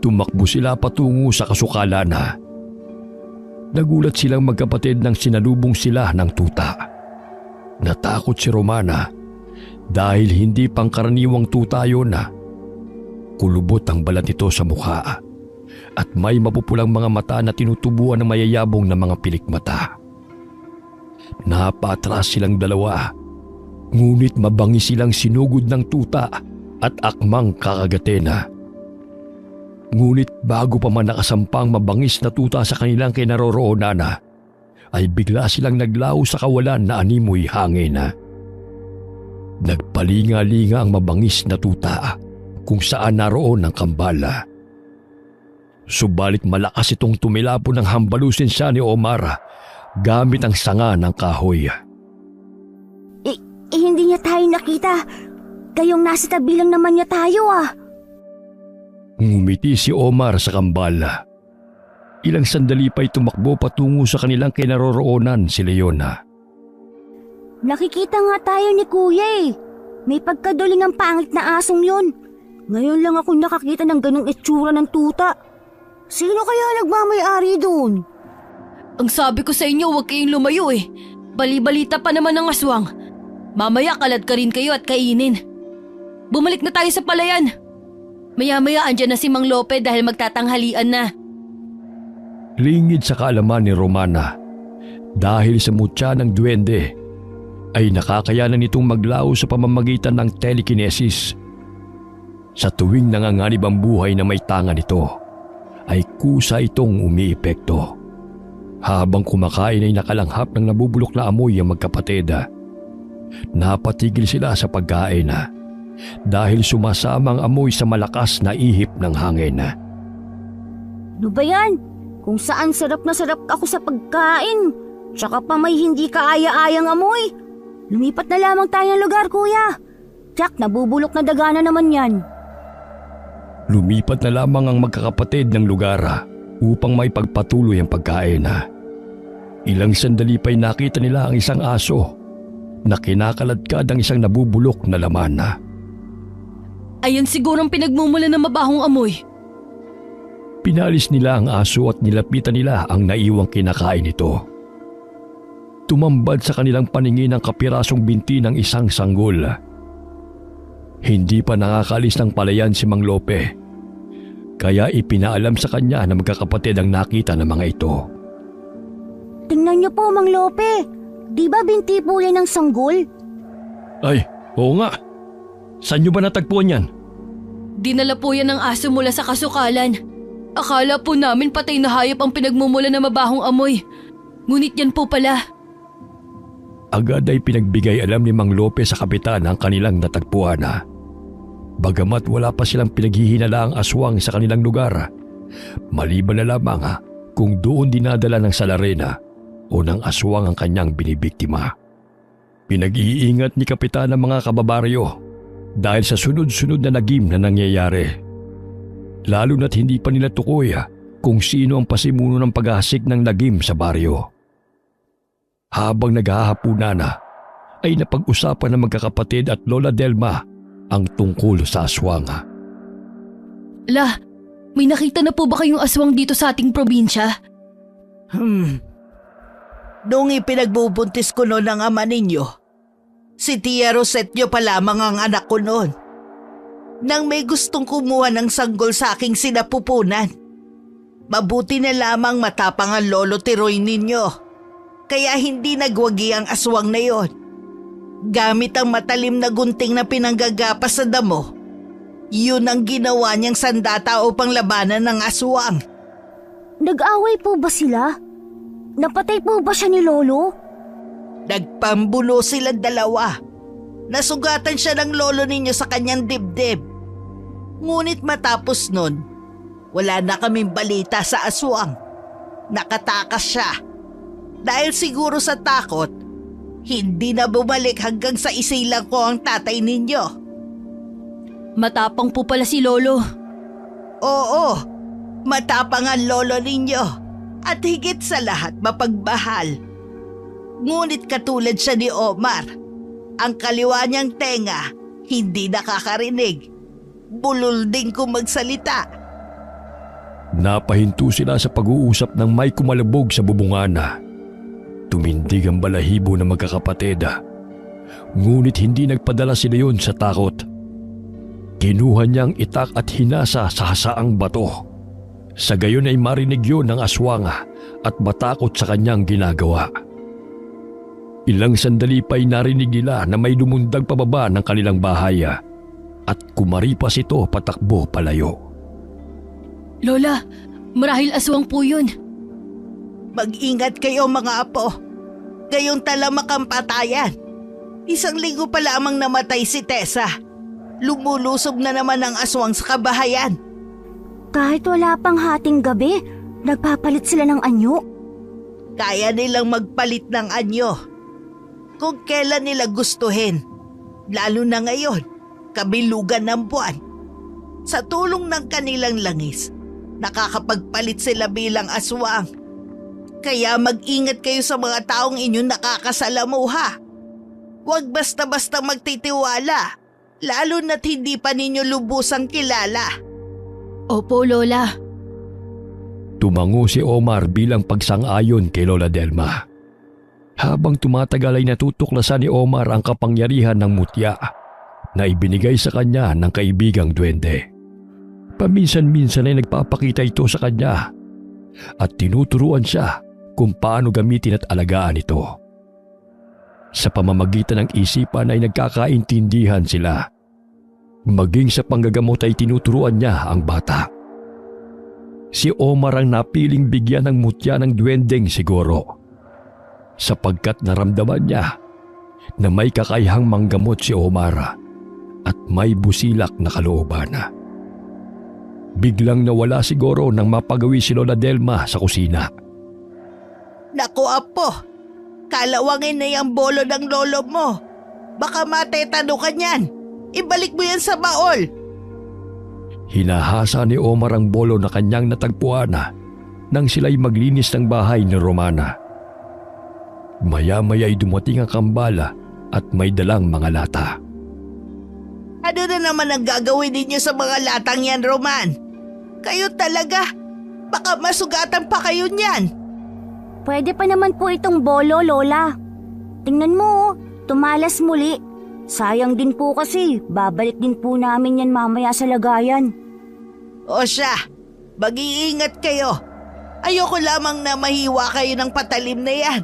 Tumakbo sila patungo sa kasukalan. Nagulat silang magkapatid nang sinalubong sila ng tuta. Natakot si Romana dahil hindi pangkaraniwang tuta yun. Kulubot ang balat nito sa mukha at may mapupulang mga mata na tinutubuan ng mayayabong na mga pilikmata. Napatras silang dalawa, ngunit mabangi silang sinugod ng tuta at akmang kakagatin. Ngunit bago pa man nakasampang mabangis na tuta sa kanilang kinaroroonan, ay bigla silang naglaho sa kawalan na animoy hangin. Nagpalinga-linga ang mabangis na tuta kung saan naroon ang kambala. Subalit malakas itong tumilapo ng hambalusin siya ni Omar gamit ang sanga ng kahoy. Hindi niya tayo nakita. Kayong nasa tabi lang naman niya tayo Ngumiti si Omar sa kambala. Ilang sandali pa'y tumakbo patungo sa kanilang kinaroroonan si Leona. Nakikita nga tayo ni Kuya eh. May pagkaduling ang pangit na asong yun. Ngayon lang ako nakakita ng ganong itsura ng tuta. Sino kaya nagmamayari doon? Ang sabi ko sa inyo, huwag kayong lumayo eh. Bali-balita pa naman ng aswang. Mamaya kalad ka rin kayo at kainin. Bumalik na tayo sa palayan. Maya-maya andyan na si Mang Lope dahil magtatanghalian na. Lingid sa kaalaman ni Romana, dahil sa mutya ng duwende, ay nakakayanan nitong maglaho sa pamamagitan ng telekinesis. Sa tuwing nanganganib ang buhay na may tanga nito, ay kusa itong umiepekto. Habang kumakain ay nakalanghap ng nabubulok na amoy ang magkapatid. Napatigil sila sa pagkain dahil sumasama ang amoy sa malakas na ihip ng hangin. Ano ba yan? Kung saan sarap na sarap ako sa pagkain. Tsaka pa may hindi kaaya-ayang amoy. Lumipat na lamang tayo ng lugar, kuya. Jack, nabubulok na daga na naman yan. Lumipat na lamang ang magkakapatid ng lugar upang may pagpatuloy ang pagkain. Ilang sandali pa'y nakita nila ang isang aso na kinakaladkad ang isang nabubulok na laman. Ayan siguro ang pinagmumula ng mabahong amoy. Pinalis nila ang aso at nilapitan nila ang naiwang kinakain nito. Tumambad sa kanilang paningin ang kapirasong binti ng isang sanggol. Hindi pa nakakalis ng palayan si Mang Lope, kaya ipinaalam sa kanya na magkakapatid ang nakita ng mga ito. Tingnan niyo po, Mang Lope. Di ba binti po yan ng sanggol? Ay, oo nga. Saan nyo ba natagpuan yan? Dinala po yan ng aso mula sa kasukalan. Akala po namin patay na hayop ang pinagmumula ng mabahong amoy. Ngunit yan po pala. Agad ay pinagbigay alam ni Mang Lope sa kapitan ang kanilang natagpuan. Bagamat wala pa silang pinaghihinalaang aswang sa kanilang lugar, maliban na lamang kung doon dinadala ng salarena o ng aswang ang kanyang binibiktima. Pinag-iingat ni kapitan ang mga kababaryo dahil sa sunod-sunod na nagim na nangyayari. Lalo na't hindi pa nila tukoy kung sino ang pasimuno ng paghahasik ng nagim sa baryo. Habang naghahapunan ay napag-usapan ng magkakapatid at Lola Delma ang tungkol sa aswang. La, may nakita na po ba kayong aswang dito sa ating probinsya? Noong ipinagbubuntis ko noon ang ama ninyo, si Tia Rosetyo pa lamang ang anak ko noon. Nang may gustong kumuha ng sanggol sa aking sinapupunan, mabuti na lamang matapang ang lolo tiroy ninyo, kaya hindi nagwagi ang aswang na yon. Gamit ang matalim na gunting na pinanggagapas sa damo, yun ang ginawa niyang sandata upang labanan ng aswang. Nag-away po ba sila? Napatay po ba siya ni Lolo? Nagpambulo silang dalawa. Nasugatan siya ng lolo ninyo sa kanyang dibdib. Ngunit matapos nun, wala na kaming balita sa aswang. Nakatakas siya. Dahil siguro sa takot, hindi na bumalik hanggang sa isilang ko ang tatay ninyo. Matapang po pala si Lolo. Oo, matapang ang lolo ninyo. At higit sa lahat mapagmahal. Ngunit katulad siya ni Omar, ang kaliwa niyang tenga hindi nakakarinig. Bulol din kung magsalita. Napahinto sila sa pag-uusap ng may kumalabog sa bubungana. Tumindig ang balahibo ng magkakapatid. Ngunit hindi nagpadala sila yun sa takot. Kinuha niyang itak at hinasa sa hasaang bato. Sa gayon ay marinig yun ng aswang at matakot sa kanyang ginagawa. Ilang sandali pa'y narinig nila na may lumundag pababa ng kanilang bahay at kumaripas ito patakbo palayo. Lola, marahil aswang po yun. Mag-ingat kayo mga apo. Gayong talamak ang patayan. 1 linggo pa lamang namatay si Tessa. Lumulusob na naman ang aswang sa kabahayan. Kahit wala pang hating gabi, nagpapalit sila ng anyo. Kaya nilang magpalit ng anyo. Kung kailan nila gustuhin. Lalo na ngayon, kabilugan ng buwan. Sa tulong ng kanilang langis, nakakapagpalit sila bilang aswang. Kaya mag-ingat kayo sa mga taong inyong nakakasalamuha. Huwag basta-basta magtitiwala, lalo na't hindi pa ninyo lubusang kilala. Opo, Lola. Tumango si Omar bilang pagsang-ayon kay Lola Delma. Habang tumatagal ay natutuklasan ni Omar ang kapangyarihan ng mutya na ibinigay sa kanya ng kaibigang duwende. Paminsan-minsan ay nagpapakita ito sa kanya at tinuturuan siya kung paano gamitin at alagaan ito. Sa pamamagitan ng isipan ay nagkakaintindihan sila. Maging sa panggagamot ay tinuturuan niya ang bata. si Omar ang napiling bigyan ng mutya ng duwendeng siguro. Sapagkat naramdaman niya na may kakayahang manggamot si Omar at may busilak na kalooban. Biglang nawala siguro nang mapagawi si Lola Delma sa kusina. Naku apo, kalawangin na yung bolo ng lolo mo. Baka matetano ka niyan. Ibalik mo yan sa baol. Hinahasa ni Omar ang bolo na kanyang natagpuan nang sila'y maglinis ng bahay ni Romana. Maya-maya'y dumating ang kambala at may dalang mga lata. Ano na naman ang gagawin ninyo sa mga latang yan, Roman? Kayo talaga. Baka masugatan pa kayo niyan. Pwede pa naman po itong bolo, Lola. Tingnan mo, tumalas muli. Sayang din po kasi, babalik din po namin yan mamaya sa lagayan. O siya, mag-iingat kayo. Ayoko lamang na mahiwa kayo ng patalim na yan.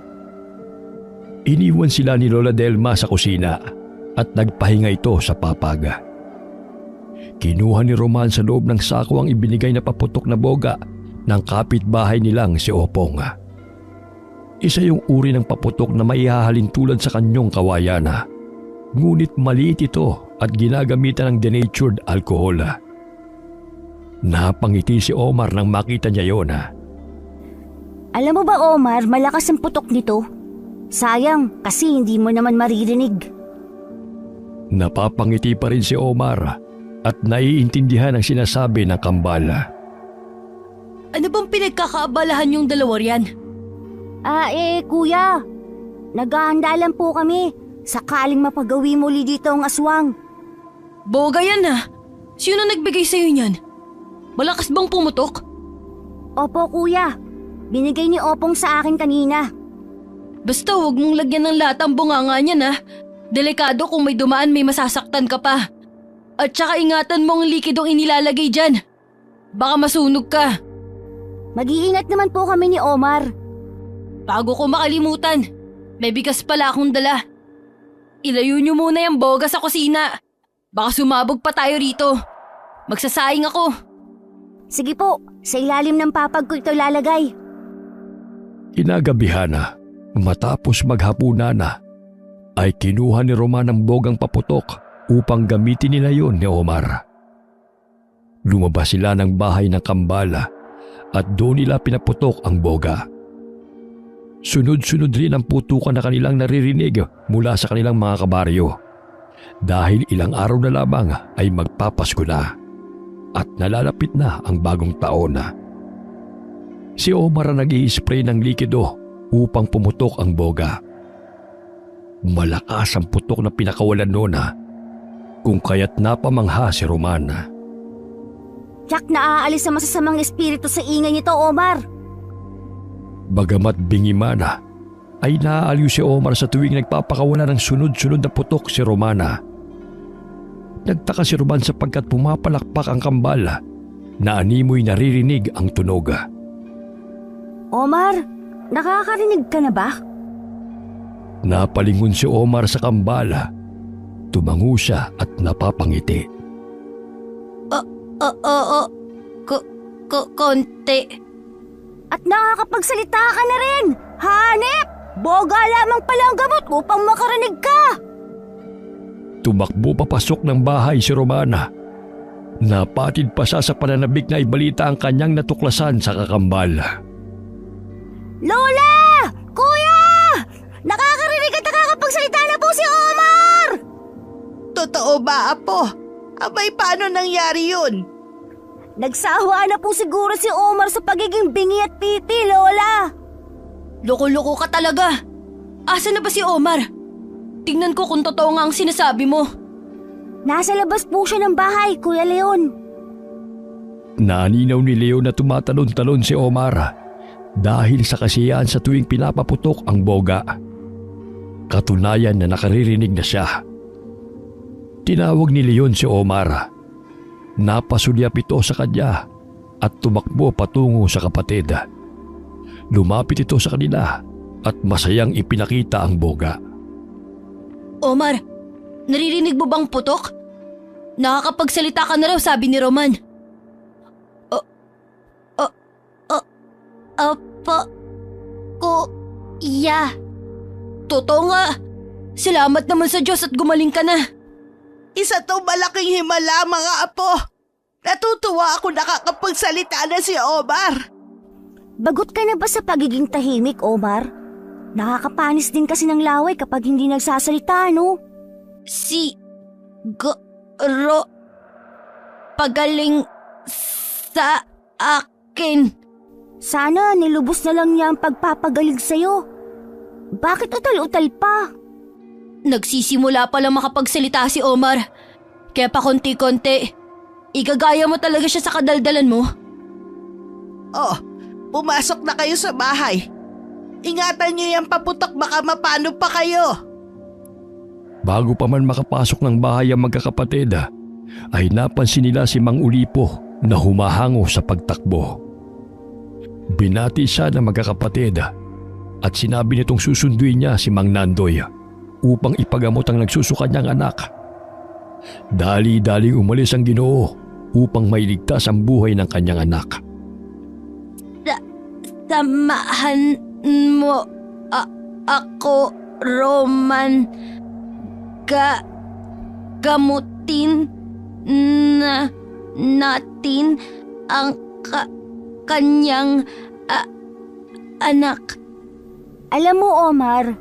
Iniwan sila ni Lola Delma sa kusina at nagpahinga ito sa papaga. Kinuha ni Roman sa loob ng sako ang ibinigay na paputok na boga ng kapitbahay nilang si Opong. Isa yung uri ng paputok na maihahalin tulad sa kanyong kawayan. Ngunit maliit ito at ginagamitan ng denatured alcohol. Napangiti si Omar nang makita niya yon. Alam mo ba, Omar, malakas ang putok nito? Sayang, kasi hindi mo naman maririnig. Napapangiti pa rin si Omar at naiintindihan ang sinasabi ng kambala. Ano bang pinagkakaabalahan yung dalawa riyan? Kuya, naghahanda lang po kami. Sakaling mapagawi muli dito ang aswang. Boga yan Sino nagbigay sa'yo niyan? Malakas bang pumutok? Opo, kuya. Binigay ni Opong sa akin kanina. Basta huwag mong lagyan ng latang bunganga niyan Delikado kung may dumaan may masasaktan ka pa. At saka ingatan mo ang likidong inilalagay dyan. Baka masunog ka. Mag-iingat naman po kami ni Omar. Bago ko makalimutan, may bigas pala akong dala. Ilayo niyo muna yung boga sa kusina. Baka sumabog pa tayo rito. Magsasaing ako. Sige po, sa ilalim ng papag ko ito lalagay. Kinagabihan matapos maghapunan ay kinuha ni Roman ang bogang paputok upang gamitin nila yon ni Omar. Lumabas sila ng bahay ng kambala at doon nila pinaputok ang boga. Sunod-sunod rin ang putukan na kanilang naririnig mula sa kanilang mga kabaryo dahil ilang araw na lamang ay magpapasko na at nalalapit na ang bagong taon. Si Omar ang nag-i-spray ng likido upang pumutok ang boga. Malakas ang putok na pinakawalan noon kung kaya't napamangha si Roman. Tiyak na aalis ang masasamang espiritu sa ingay nito, Omar. Bagamat bingimana, ay naaaliw si Omar sa tuwing nagpapakawala ng sunod-sunod na putok si Romana. Nagtaka si Roman sapagkat pumapalakpak ang kambal na animoy naririnig ang tunog. Omar, nakakarinig ka na ba? Napalingon si Omar sa kambal. Tumango siya at napapangiti. Konti. At nakakapagsalita ka na rin! Hanep! Boga lamang pala ang gamot upang makarinig ka! Tumakbo papasok ng bahay si Romana. Napatid pa siya sa pananabik na ibalita ang kanyang natuklasan sa kakambal. Lola! Kuya! Nakakarinig at nakakapagsalita na po si Omar! Totoo ba, apo? Abay, paano nangyari yun? Nagsawa na po siguro si Omar sa pagiging bingi at pipi, Lola. Loko-loko ka talaga. Asa na ba si Omar? Tingnan ko kung totoo nga ang sinasabi mo. Nasa labas po siya ng bahay, Kuya Leon. Naninaw ni Leo na tumatalon-talon si Omar dahil sa kasiyahan sa tuwing pinapaputok ang boga. Katunayan na nakaririnig na siya. Tinawag ni Leon si Omar. Napasulyap ito sa kanya at tumakbo patungo sa kapatid. Lumapit ito sa kanila at masayang ipinakita ang boga. Omar, naririnig mo bang putok? Nakakapagsalita ka na raw, sabi ni Roman. Opo, kuya. Totoo nga. Salamat naman sa Diyos at gumaling ka na. Isa to malaking himala, mga apo. Natutuwa ako nakakapagsalita na si Omar. Bagot ka na ba sa pagiging tahimik, Omar? Nakakapanis din kasi ng laway kapag hindi nagsasalita, no? Si Goro pagaling sa akin. Sana nilubos na lang niya ang pagpapagaling sa'yo. Bakit utal-utal pa? Nagsisimula pa lang makapagsalita si Omar. Kaya pa konti-konti, igagaya mo talaga siya sa kadaldalan mo. Oh, pumasok na kayo sa bahay. Ingatan niyo yung paputok, baka mapano pa kayo. Bago pa man makapasok ng bahay ang magkakapatid, ay napansin nila si Mang Ulipo na humahango sa pagtakbo. Binati siya ng magkakapatid at sinabi nitong susunduin niya si Mang Nandoy upang ipagamot ang nagsusuka niyang anak. Dali-daling umalis ang Ginoo upang mailigtas ang buhay ng kanyang anak. Samahan mo ako, Roman. Gamutin na natin ang kanyang anak. Alam mo, Omar,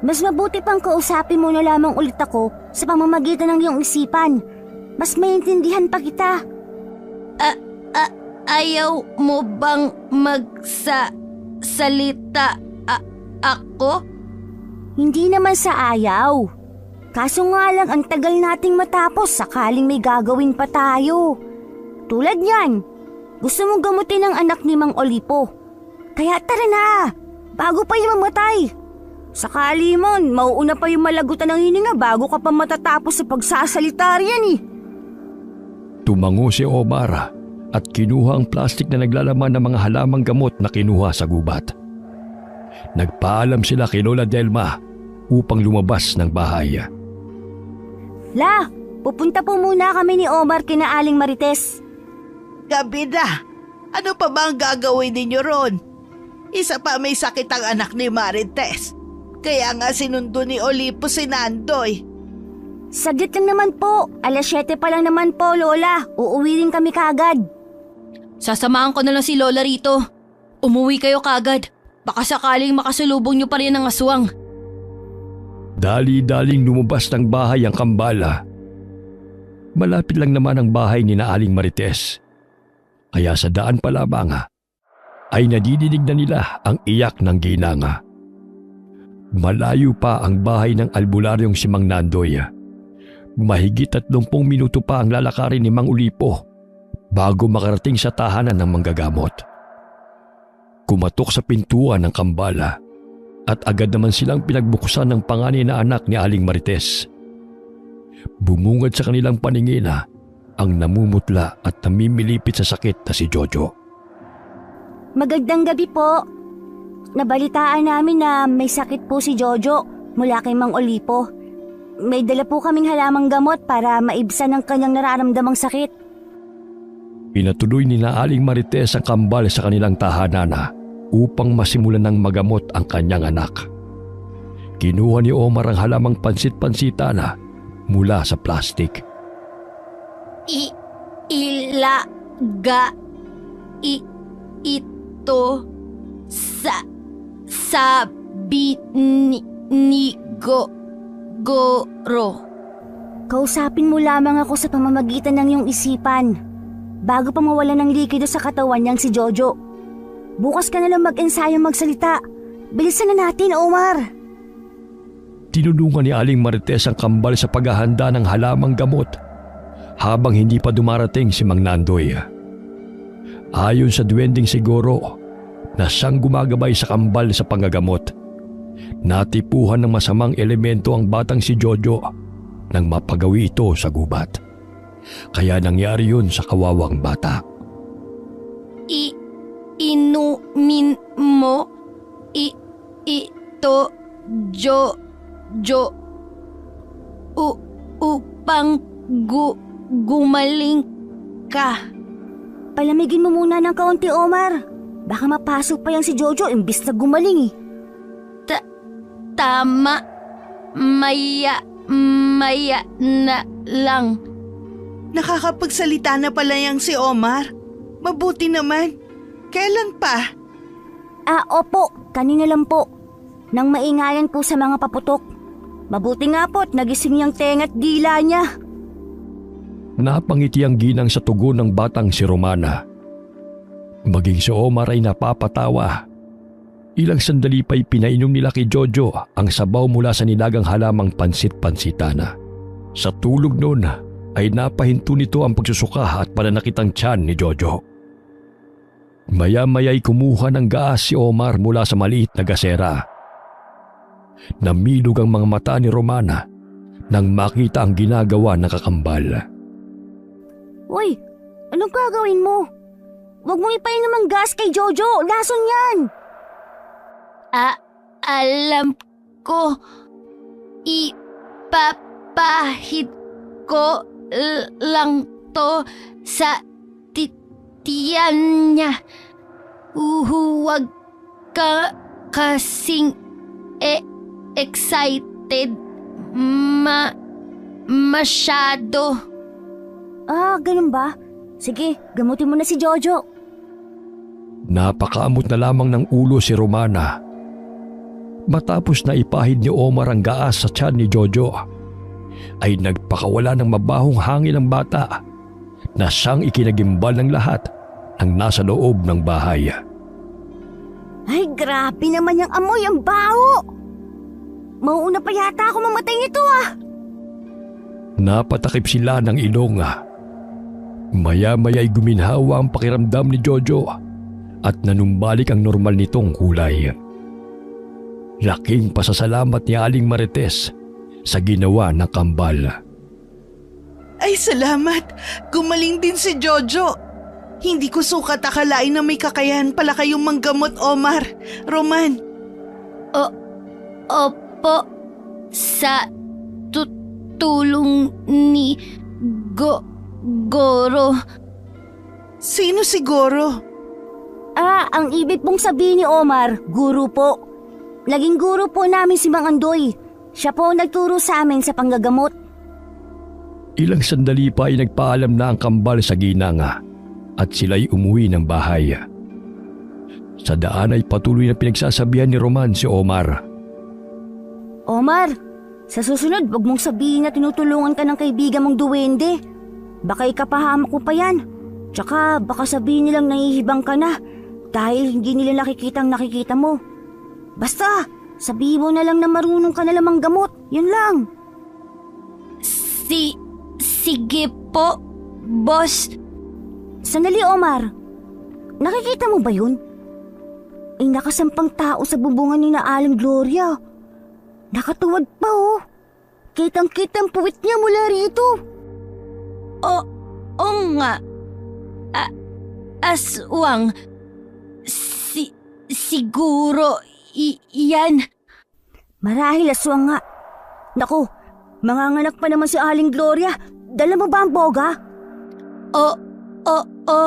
mas mabuti pang kausapin mo na lamang ulit ako sa pamamagitan ng iyong isipan. Mas maintindihan pa kita. Ayaw mo bang magsalita ako? Hindi naman sa ayaw. Kaso nga lang ang tagal nating matapos sakaling may gagawin pa tayo. Tulad niyan, gusto mong gamutin ang anak ni Mang Olipo. Kaya tara na, bago pa yung mamatay. Sakali mon, mauuna pa yung malagutan ng hininga bago ka pa matatapos sa pagsasalita riyan eh. Tumango si Omar at kinuha ang plastik na naglalaman ng mga halamang gamot na kinuha sa gubat. Nagpaalam sila kay Lola Delma upang lumabas ng bahay. La, pupunta po muna kami ni Omar kina Aling Marites. Gabi na. Ano pa ba ang gagawin ninyo ron? Isa pa may sakit ang anak ni Marites. Kaya nga sinundo ni Olipo si Nandoy. Saglit lang naman po, 7:00 pa lang naman po, Lola. Uuwi rin kami kaagad. Sasamahan ko na lang si Lola rito. Umuwi kayo kagad. Baka sakaling makasalubong niyo pa rin ang aswang. Dali-daling lumabas ng bahay ang kambala. Malapit lang naman ang bahay ni Aling Marites. Kaya sa daan pa lamang ay nadidinig na nila ang iyak ng ginanga. Malayo pa ang bahay ng albularyong si Mang Nandoy. Mahigit 30 minuto pa ang lalakarin ni Mang Ulipo bago makarating sa tahanan ng manggagamot. Kumatok sa pintuan ng kambala at agad naman silang pinagbuksan ng panganay na anak ni Aling Marites. Bumungad sa kanilang paningin ang namumutla at namimilipit sa sakit na si Jojo. Magandang gabi po. Nabalitaan namin na may sakit po si Jojo mula kay Mang Olipo. May dala po kaming halamang gamot para maibsan ang kanyang nararamdamang sakit. Pinatuloy ni Aling Marites ang kambal sa kanilang tahanan upang masimulan ng magamot ang kanyang anak. Kinuha ni Omar ang halamang pansit-pansita mula sa plastik. Ilaga ito sa sabi ni Goro. Kausapin mo lamang ako sa pamamagitan ng iyong isipan bago pa mawala ng likido sa katawan niyang si Jojo. Bukas ka na lang mag-ensayo magsalita. Bilisan na natin, Omar. Tinulungan ni Aling Marites ang kambal sa paghahanda ng halamang gamot habang hindi pa dumarating si Mang Nandoy. Ayon sa duwending siguro na siyang gumagabay sa kambal sa panggagamot, natipuhan ng masamang elemento ang batang si Jojo nang mapagawi ito sa gubat. Kaya nangyari yun sa kawawang bata. Inumin mo ito, Jojo, upang gumaling ka. Palamigin mo muna ng kaunti, Omar. Baka mapasok pa yan si Jojo imbis na gumaling eh. Tama. Maya na lang. Nakakapagsalita na pala yang si Omar. Mabuti naman. Kailan pa? Opo, kanina lang po. Nang maingayan po sa mga paputok. Mabuti nga po't nagising niyang tenga't dila niya. Napangiti ang ginang sa tugon ng batang si Romana. Maging si Omar ay napapatawa. Ilang sandali pa'y pinainom nila kay Jojo ang sabaw mula sa nilagang halamang pansit-pansitana. Sa tulog noon ay napahinto nito ang pagsusuka at pananakitang tiyan ni Jojo. Maya-maya'y kumuha ng gaas si Omar mula sa maliit na gasera. Namilog ang mga mata ni Romana nang makita ang ginagawa ng kakambal. Uy, anong gagawin mo? Huwag mo ipainom ang gas kay Jojo, lason yan! Alam ko. Ipapahid ko lang to sa tiyan niya. Huwag ka kasing excited masyado. Ganun ba? Sige, gamutin mo na si Jojo. Napakaamot na lamang ng ulo si Romana. Matapos na ipahid ni Omar ang gaas sa tiyan ni Jojo, ay nagpakawala ng mabahong hangin ang bata na siyang ikinagimbal ng lahat ng nasa loob ng bahay. Ay, grabe naman yung amoy, ang baho! Mauuna pa yata ako mamatay nito Napatakip sila ng ilong. Maya-maya'y guminhawa ang pakiramdam ni Jojo at nanumbalik ang normal nitong kulay. Laking pasasalamat ni Aling Marites sa ginawa ng kambal. Ay salamat! Gumaling din si Jojo. Hindi ko sukat akalain na may kakayahan pala kayong manggamot, Omar. Roman. Opo, sa tulong ni Goro. Sino si Goro? Ang ibig pong sabihin ni Omar, guru po. Naging guru po namin si Mang Andoy. Siya po ang nagturo sa amin sa panggagamot. Ilang sandali pa ay nagpaalam na ang kambal sa ginanga at sila'y umuwi ng bahay. Sa daan ay patuloy na pinagsasabihan ni Roman si Omar. Omar, sa susunod wag mong sabihin na tinutulungan ka ng kaibigan mong duwende. Baka ikapahamak ko pa yan. Tsaka baka sabihin nilang nangihibang ka na dahil hindi nila nakikita mo. Basta, sabihin mo na lang na marunong ka na lamang gamot. Yun lang. Sige po, boss. Sandali, Omar. Nakikita mo ba yun? Ay nakasampang tao sa bubungan ni na Aling Gloria. Nakatuwad pa Kitang-kitang puwit niya mula rito. Oo nga. Aswang. Siguro yan. Marahil aswang nga. Naku, manganganak pa naman si Aling Gloria. Dala mo ba ang boga? Oo.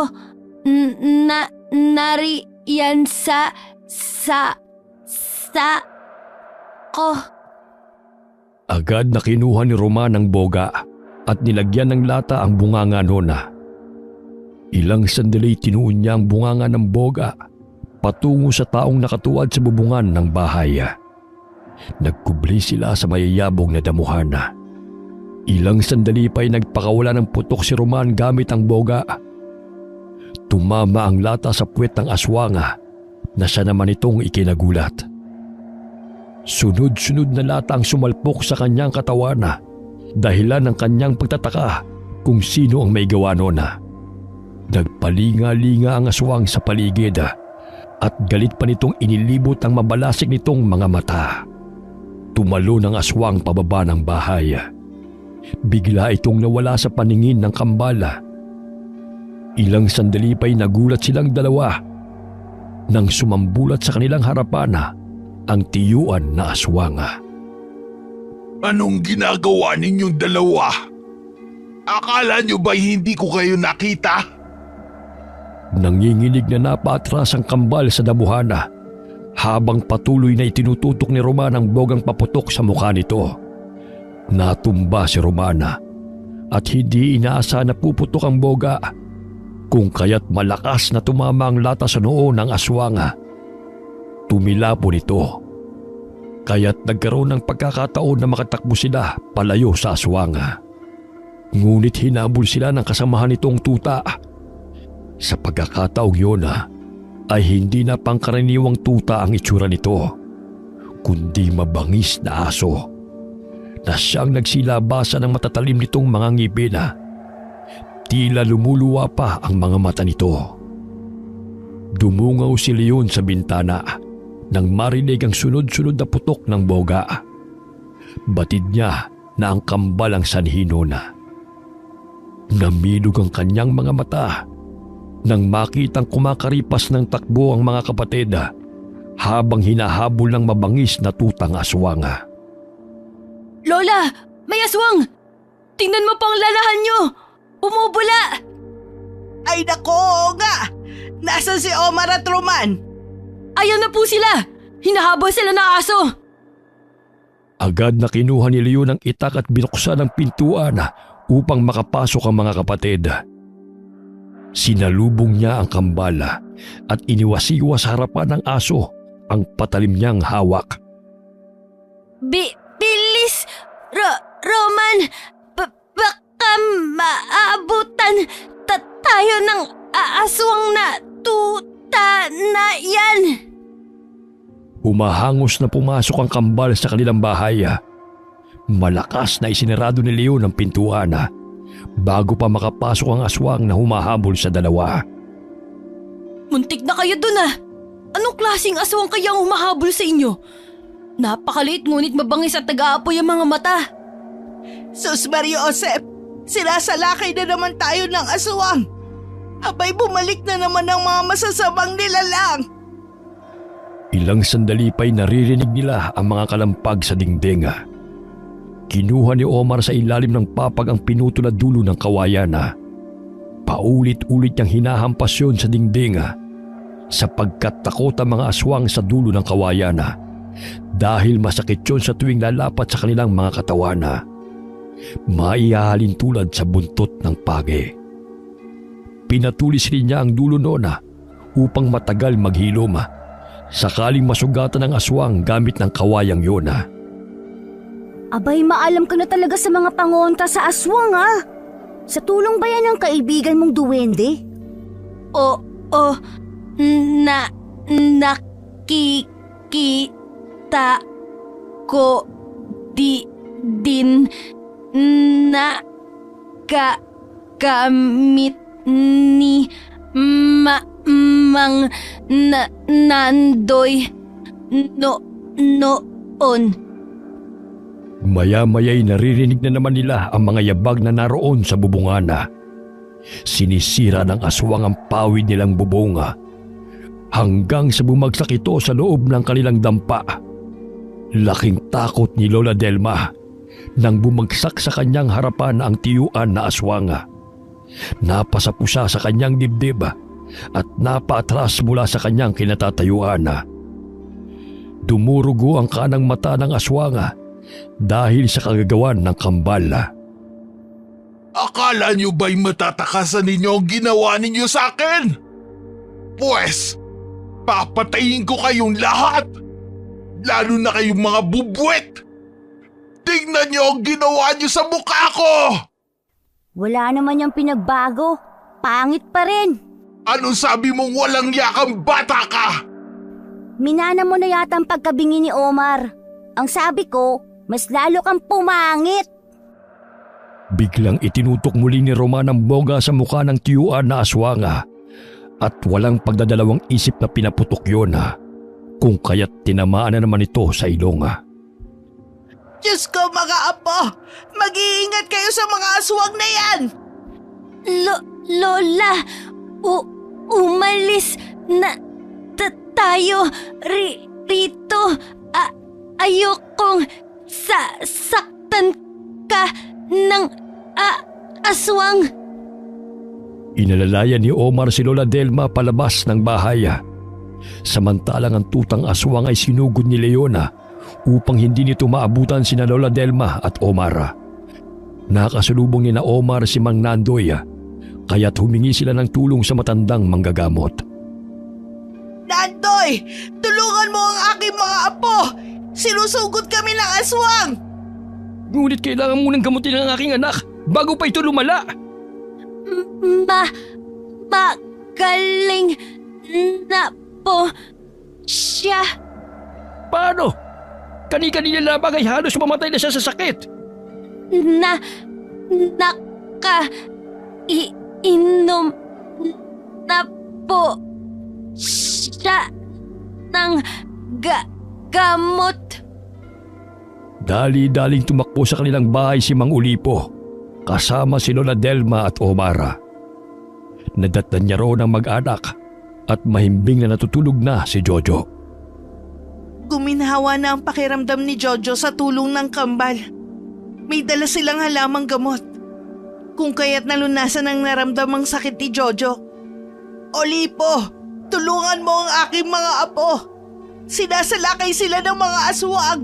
Nariyan sa ko. Agad na kinuha ni Roman ang boga at nilagyan ng lata ang bunganga nona. Ilang sandali tinuon niya ang bunganga ng boga patungo sa taong nakatuwad sa bubungan ng bahay. Nagkubli sila sa mayayabong na damuhan. Ilang sandali pa ay nagpakawala ng putok si Roman gamit ang boga. Tumama ang lata sa puwet ng aswanga na siya naman itong ikinagulat. Sunod-sunod na lata ang sumalpok sa kanyang katawan dahilan ng kanyang pagtataka kung sino ang may gawa nona. Nagpalinga-linga ang aswang sa paligid at galit pa nitong inilibot ang mabalasik nitong mga mata. Tumalo ng aswang pababa ng bahay. Bigla itong nawala sa paningin ng kambala. Ilang sandali pa'y nagulat silang dalawa nang sumambulat sa kanilang harapan ang tiyuan na aswanga. Anong ginagawa ninyong dalawa? Akala nyo ba hindi ko kayo nakita? Nanginginig na napaatras ang kambal sa damuhana habang patuloy na itinututok ni Romana ang bogang paputok sa mukha nito. Natumba si Romana at hindi inaasa na puputok ang boga, kung kaya't malakas na tumama ang lata sa noo ng aswang. Tumilapo nito, kaya't nagkaroon ng pagkakataon na makatakbo sila palayo sa aswang. Ngunit hinabol sila ng kasamahan nitong tuta. Sa pagkakataong yun ay hindi na pangkaraniwang tuta ang itsura nito, kundi mabangis na aso na siyang nagsilabasa ng matatalim nitong mga ngipin. Tila lumuluwa pa ang mga mata nito. Dumungaw si Leon sa bintana nang marinig ang sunod-sunod na putok ng boga. Batid niya na ang kambal ang sanhi nun. Namilog ang kanyang mga mata nang makitang kumakaripas ng takbo ang mga kapatid habang hinahabol ng mabangis na tutang aswang. Lola! May aswang! Tingnan mo pang lalahan nyo! Umubula! Ay nako nga! Nasaan si Omar at Roman? Ayan na po sila! Hinahabol sila ng aso! Agad na kinuha ni Leon ang itak at binuksan ang pintuan upang makapasok ang mga kapatid. Sinalubong niya ang kambal at iniwasiwas sa harapan ng aso ang patalim niyang hawak. Bilis! Roman! Baka maabutan tayo ng aswang na tuta na yan! Humahangos na pumasok ang kambal sa kanilang bahay. Malakas na isinarado ni Leon ang pintuan bago pa makapasok ang aswang na humahabol sa dalawa. Muntik na kayo dun Anong klaseng aswang kaya ang humahabol sa inyo? Napakaliit ngunit mabangis at nag-aapoy ang mga mata. Sus Mario Josep, sinasalakay na naman tayo ng aswang. Abay bumalik na naman ang mga masasamang nilalang. Ilang sandali pa'y naririnig nila ang mga kalampag sa dingding. Kinuha ni Omar sa ilalim ng papag ang pinuto na dulo ng kawayan. Paulit-ulit niyang hinahampas yun sa dingding sapagkat takot ang mga aswang sa dulo ng kawayan dahil masakit yun sa tuwing lalapat sa kanilang mga katawan. Maihahalin tulad sa buntot ng pagi. Pinatulis rin niya ang dulo noon upang matagal maghilom sakaling masugatan ng aswang gamit ng kawayang yun. Abay, maalam ka na talaga sa mga pangontra sa aswang Sa tulong ba yan ng kaibigan mong duwende? Nakikita ko din na gamit ni Mang Nandoy noon. Maya-maya'y naririnig na naman nila ang mga yabag na naroon sa bubungan. Sinisira ng aswang ang pawid nilang bubunga hanggang sa bumagsak ito sa loob ng kanilang dampa. Laking takot ni Lola Delma nang bumagsak sa kanyang harapan ang tiyuan na aswang. Napasapusa sa kanyang dibdib at napaatras mula sa kanyang kinatatayuan. Dumurugo ang kanang mata ng aswang dahil sa kagagawan ng kambal. Akala niyo ba'y matatakasan ninyo ang ginawa ninyo sa akin? Pwes, papatayin ko kayong lahat! Lalo na kayong mga bubwet! Tingnan niyo ang ginawa niyo sa mukha ko! Wala naman yung pinagbago. Pangit pa rin. Ano sabi mong walang yakang bata ka? Minana mo na yata ang pagkabingi ni Omar. Ang sabi ko, mas lalo kang pumangit. Biglang itinutok muli ni Roman ang boga sa mukha ng tiyuan na aswang at walang pagdadalawang isip na pinaputok yun kung kaya't tinamaan na naman ito sa ilong. Diyos ko mga apo, mag-iingat kayo sa mga aswang na yan! Lola, umalis na tayo rito. Ayokong saktan ka ng aswang. Inalalayan ni Omar si Lola Delma palabas ng bahay. Samantalang ang tutang aswang ay sinugod ni Leona upang hindi nito maabutan sina Lola Delma at Omar. Nakasalubong ni na Omar si Mang Nandoy kaya't humingi sila ng tulong sa matandang manggagamot. Nandoy, tulungan mo ang aking mga apo! Sinusugod kami ng aswang! Ngunit kailangan munang gamutin ang aking anak bago pa ito lumala. Magaling na po siya. Paano? Kani-kanina lamang ay halos mamatay na siya sa sakit. Inom na po siya ng gamot. Dali-daling tumakbo sa kanilang bahay si Mang Ulipo kasama si Lola Delma at Omara. Nadatnan niya roon ang mag-anak at mahimbing na natutulog na si Jojo. Guminhawa na ang pakiramdam ni Jojo sa tulong ng kambal. May dala silang halamang gamot. Kung kaya't nalunasan ang naramdamang sakit ni Jojo. Olipo, tulungan mo ang aking mga apo. Sinasalakay sila ng mga aswang.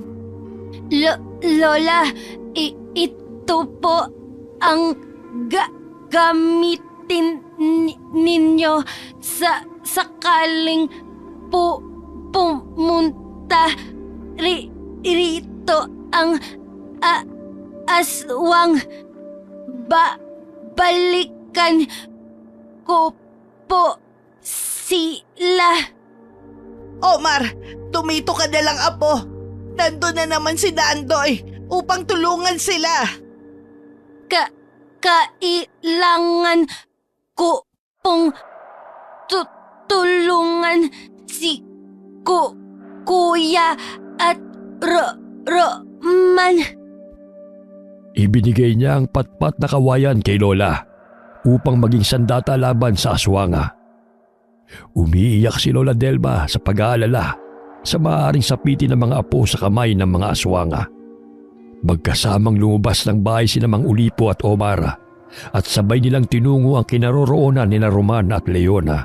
Lola, ito po ang gamitin ninyo sakaling pumunta rito ang aswang. Balikan ko po sila. Omar, tumito ka na lang apo. Nandun na naman si Nandoy upang tulungan sila. Kailangan ko pong tulungan si Kuya at Roman. Ibinigay niya ang patpat na kawayan kay Lola upang maging sandata laban sa aswanga. Umiiyak si Lola Delma sa pag-aalala sa maaaring sapitin ng mga apo sa kamay ng mga aswanga. Magkasamang lumabas ng bahay sina Mang Ulipo at Omara at sabay nilang tinungo ang kinaroroonan ni Roman at Leona.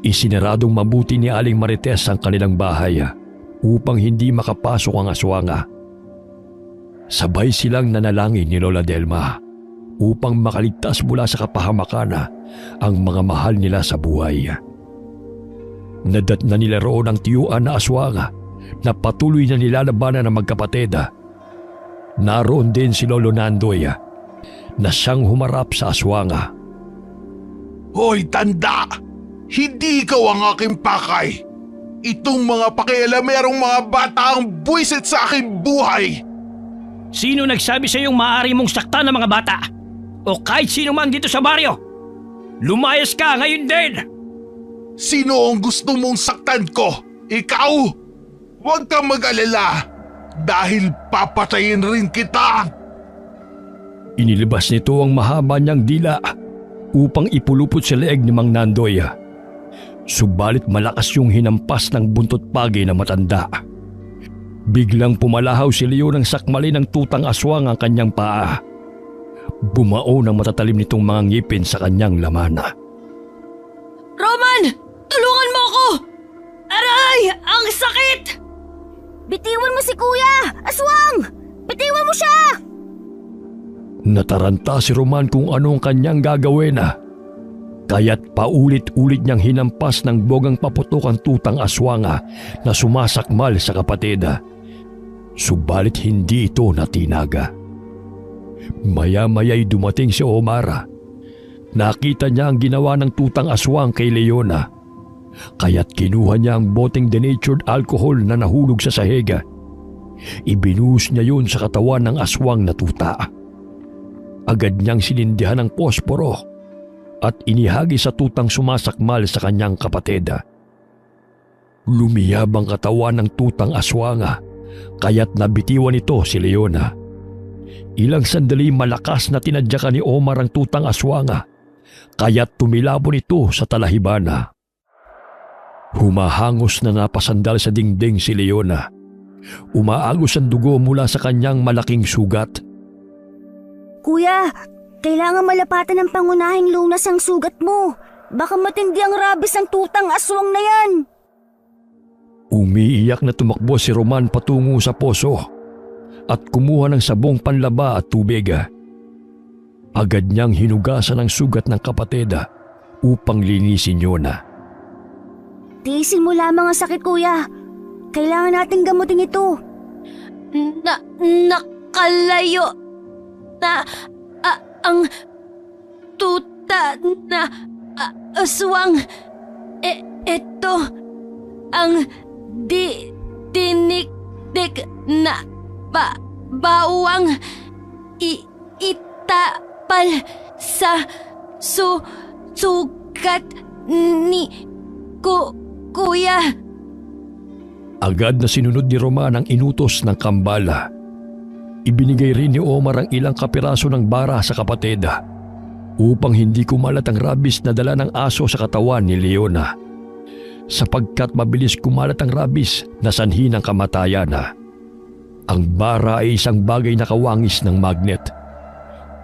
Isinaradong mabuti ni Aling Marites ang kanilang bahay upang hindi makapasok ang aswanga. Sabay silang nanalangin ni Lola Delma upang makaligtas mula sa kapahamakan ang mga mahal nila sa buhay. Nadatna nila roon ang tiyuan na aswanga na patuloy na nilalabanan ng magkapatid. Naroon din si Lolo Nandoy na siyang humarap sa aswanga. Hoy, tanda! Hindi ikaw ang aking pakay! Itong mga pakialamerong mga bata ang buwisit sa aking buhay! Sino nagsabi sa iyong maaari mong saktan ng mga bata? O kahit sino man dito sa baryo? Lumayas ka ngayon din! Sino ang gusto mong saktan ko? Ikaw? Huwag kang mag-alala dahil papatayin rin kita! Inilabas nito ang mahaba niyang dila upang ipulupot sa leeg ni Mang Nandoy. Subalit malakas yung hinampas ng buntot pagi na matanda. Biglang pumalahaw si Leo ng sakmali ng tutang aswang ang kanyang paa. Bumao ng matatalim nitong mga ngipin sa kanyang laman. Roman! Tulungan mo ako! Aray! Ang sakit! Bitiwan mo si Kuya! Aswang! Bitiwan mo siya! Nataranta si Roman kung ano ang kanyang gagawin. Kaya't paulit-ulit niyang hinampas ng bogang paputok ang tutang aswanga na sumasakmal sa kapatid. Subalit hindi ito natinaga. Maya-maya'y dumating si Omara. Nakita niya ang ginawa ng tutang aswang kay Leona. Kaya't kinuha niya ang boteng denatured alcohol na nahulog sa sahig. Ibinuhos niya yun sa katawan ng aswang na tuta. Agad niyang sinindihan ng posporo at inihagi sa tutang sumasakmal sa kanyang kapatid. Lumiyab ang katawan ng tutang aswanga kaya't nabitiwan ito si Leona. Ilang sandali malakas na tinadyakan ni Omar ang tutang aswanga kaya't tumilabon ito sa talahibana. Humahangos na napasandal sa dingding si Leona. Umaagos ang dugo mula sa kanyang malaking sugat. Kuya, Kailangan malapatan ng pangunahing lunas ang sugat mo. Baka matindi ang rabies ng tutang aswang na yan. Umiiyak na tumakbo si Roman patungo sa poso at kumuha ng sabong panlaba at tubig. Agad niyang hinugasan ang sugat ng kapatid upang linisin yun. Tiisin mo lamang ang sakit, kuya. Kailangan nating gamutin ito. Nakalayo na ang tuta na aswang. Ito ang dinikdik na bawang itapal sa sugat ni kuya. Agad na sinunod ni Roman ang inutos ng kambala. Ibinigay rin ni Omar ang ilang kapiraso ng bara sa kapatid upang hindi kumalat ang rabies na dala ng aso sa katawan ni Leona. Sapagkat mabilis kumalat ang rabies na sanhi ng kamatayan. Ang bara ay isang bagay na kawangis ng magnet.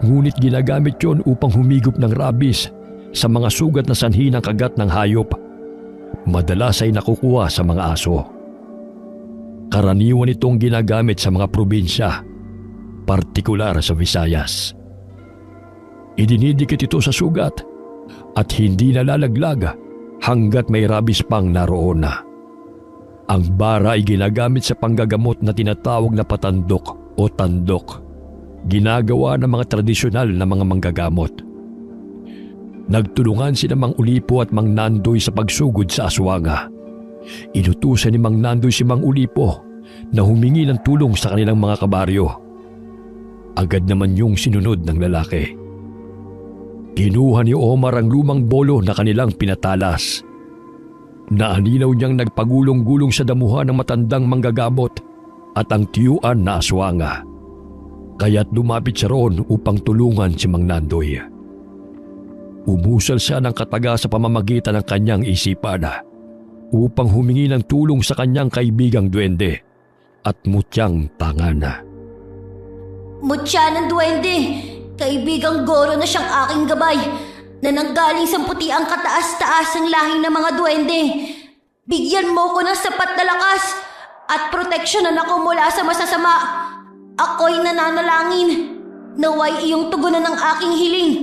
Ngunit ginagamit yon upang humigop ng rabies sa mga sugat na sanhi ng kagat ng hayop. Madalas ay nakukuha sa mga aso. Karaniwan itong ginagamit sa mga probinsya, partikular sa Visayas. Idinidikit ito sa sugat at hindi nalalaglag hanggat may rabies pang naroon na. Ang bara ay ginagamit sa panggagamot na tinatawag na patandok o tandok. Ginagawa ng mga tradisyonal na mga manggagamot. Nagtulungan sina Mang Ulipo at Mang Nandoy sa pagsugod sa aswanga. Inutusan ni Mang Nandoy si Mang Ulipo na humingi ng tulong sa kanilang mga kabaryo. Agad naman yung sinunod ng lalaki. Kinuha ni Omar ang lumang bolo na kanilang pinatalas. Naaninaw niyang nagpagulong-gulong sa damuhan ng matandang manggagamot at ang tiyuan na aswanga. Kaya't lumapit siya roon upang tulungan si Mang Nandoy. Umusal siya ng kataga sa pamamagitan ng kanyang isipan upang humingi ng tulong sa kanyang kaibigang duwende at mutyang tangan. Mutya ng duwende, kaibigang Goro na siyang aking gabay na nanggaling sa puti ang kataas-taas ang lahi ng mga duwende. Bigyan mo ko ng sapat na lakas at proteksyonan ako mula sa masasama. Ako'y nananalangin. Naway iyong tugunan ng aking hiling.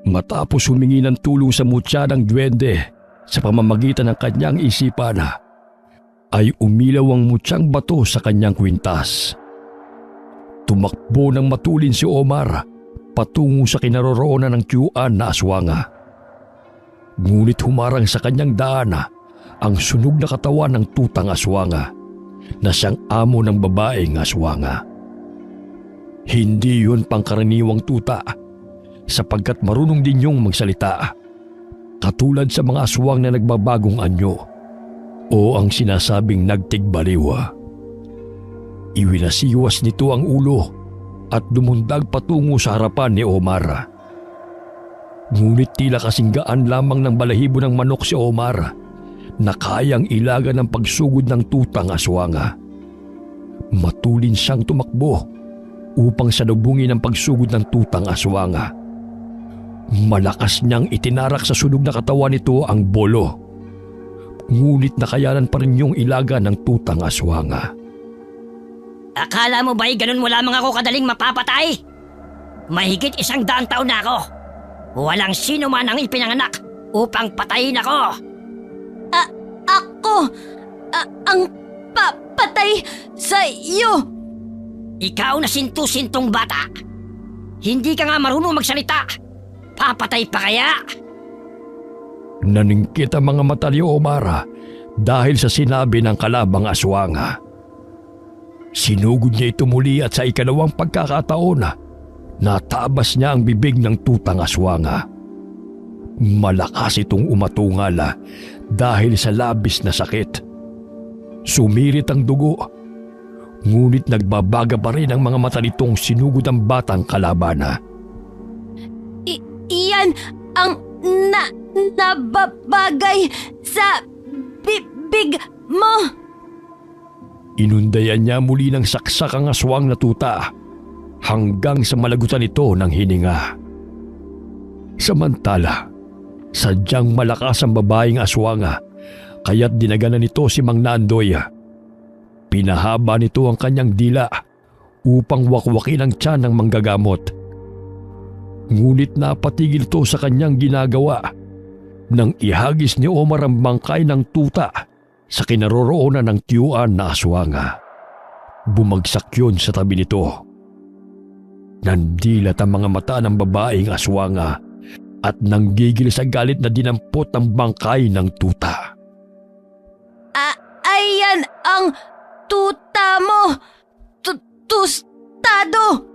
Matapos humingi ng tulong sa mutya ng duwende sa pamamagitan ng kanyang isipan, ay umilaw ang mutyang bato sa kanyang kwintas. Tumakbo ng matulin si Omar patungo sa kinaroroonan ng tiyuan na aswanga. Ngunit humarang sa kanyang daan ang sunog na katawan ng tutang aswanga na siyang amo ng babaeng aswanga. Hindi yun pangkaraniwang tuta sapagkat marunong din yung magsalita, katulad sa mga aswang na nagbabagong anyo o ang sinasabing nagtigbaliw. Iwinasiwas nito ang ulo at dumundag patungo sa harapan ni Omar. Ngunit tila kasinggaan lamang ng balahibo ng manok si Omar na kayang ilaga ng pagsugod ng tutang aswanga. Matulin siyang tumakbo upang salubungin ang pagsugod ng tutang aswanga. Malakas niyang itinarak sa sunog na katawan nito ang bolo. Ngunit nakayanan pa rin yung ilaga ng tutang aswanga. Akala mo ba'y ganun mo lamang ako kadaling mapapatay? Mahigit 100 taon na ako. Walang sino man ang ipinanganak upang patayin ako. Ako ang papatay sa iyo. Ikaw na sintu-sintong bata. Hindi ka nga marunong magsalita. Papatay pa kaya? Naningkit ang mga mata ni Omar dahil sa sinabi ng kalabang aswanga. Sinugod niya ito muli at sa ikalawang pagkakataon, natabas niya ang bibig ng tutang aswanga. Malakas itong umatungal dahil sa labis na sakit. Sumirit ang dugo, ngunit nagbabaga pa rin ang mga mata nitong sinugod ang batang kalaban. Iyan ang nababagay sa bibig mo. Inundayan niya muli ng saksak ang aswang na tuta hanggang sa malagutan ito ng hininga. Samantala, sadyang malakas ang babaeng aswanga kaya't dinaganan nito si Mang Nandoy. Pinahaba nito ang kanyang dila upang wakwakin ang tiyan ng manggagamot. Ngunit napatigil ito sa kanyang ginagawa nang ihagis ni Omar ang bangkay ng tuta sa kinaroroonan ng tiyuan na aswanga. Bumagsak yun sa tabi nito. Nandilat ang mga mata ng babaeng aswanga at nanggigil sa galit na dinampot ang bangkay ng tuta. Ayan ang tuta mo! Tostado!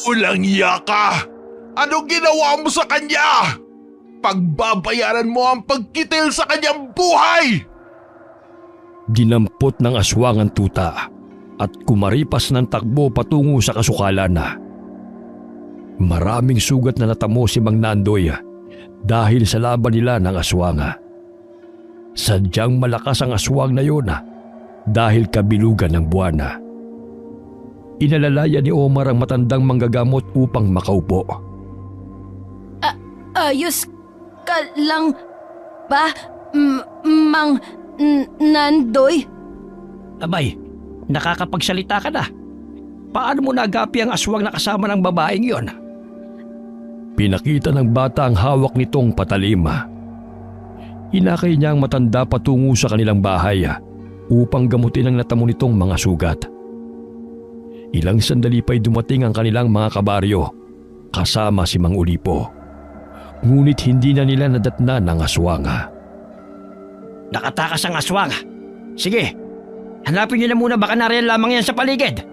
Walang iya ka! Anong ginawa mo sa kanya? Pagbabayaran mo ang pagkitil sa kanyang buhay! Dinampot ng aswang ang tuta at kumaripas ng takbo patungo sa kasukalan. Maraming sugat na natamo si Mang Nandoy dahil sa laban nila ng aswanga. Sadyang malakas ang aswang na yun dahil kabilugan ng buwan. Inalalaya ni Omar ang matandang manggagamot upang makaupo. Ayos ka lang ba, Mang Nandoy? Abay, nakakapagsalita ka na. Paano mo nagapi ang aswang na kasama ng babaeng yon? Pinakita ng bata ang hawak nitong patalima. Inakay niya ang matanda patungo sa kanilang bahay upang gamutin ang natamo nitong mga sugat. Ilang sandali pa'y dumating ang kanilang mga kabaryo kasama si Mang Ulipo. Ngunit hindi na nila nadatnan ang aswanga. Nakatakas ang aswang. Sige, hanapin niyo na muna, baka nariyan lamang yan sa paligid.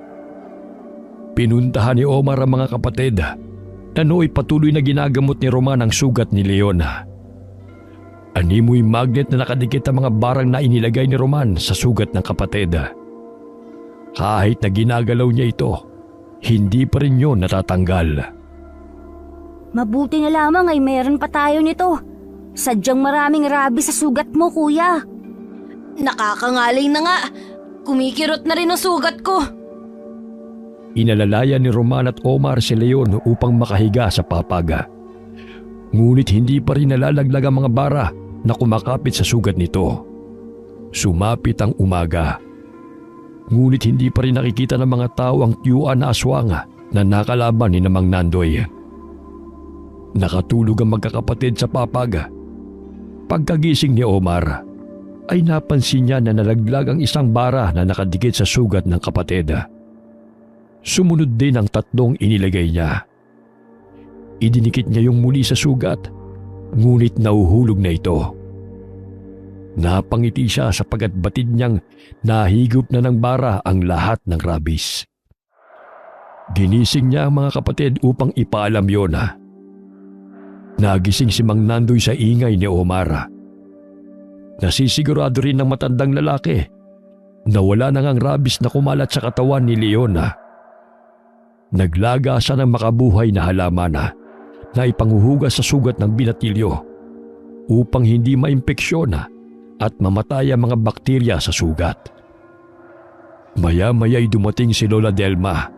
Pinuntahan ni Omar ang mga kapatid na nooy patuloy na ginagamot ni Roman ang sugat ni Leona. Animoy magnet na nakadikit ang mga barang na inilagay ni Roman sa sugat ng kapatid. Kahit na ginagalaw niya ito, hindi pa rin yun natatanggal. Mabuti na lamang ay meron pa tayo nito. Sadyang maraming rabies sa sugat mo, kuya. Nakakangalay na nga. Kumikirot na rin ang sugat ko. Inalalaya ni Roman at Omar si Leon upang makahiga sa papaga. Ngunit hindi pa rin nalalaglag ang mga bara na kumakapit sa sugat nito. Sumapit ang umaga. Ngunit hindi pa rin nakikita ng mga tao ang tiyuan na aswanga na nakalaban ni Mang Nandoy. Nakatulog ang magkakapatid sa papaga. Pagkagising ni Omar, ay napansin niya na nalaglag ang isang bara na nakadikit sa sugat ng kapatid. Sumunod din ang tatlong inilagay niya. Idinikit niya yung muli sa sugat, ngunit nauhulog na ito. Napangiti siya sapagat batid niyang nahigop na ng bara ang lahat ng rabies. Ginising niya ang mga kapatid upang ipaalam yon. Nagising si Mang Nandoy sa ingay ni Omar. Nasisigurado rin ng matandang lalaki na wala nang ang rabies na kumalat sa katawan ni Leona. Naglaga siya ng makabuhay na halaman na ipanguhugas sa sugat ng binatilyo upang hindi maimpeksyon at mamatay ang mga bakterya sa sugat. Maya-maya'y dumating si Lola Delma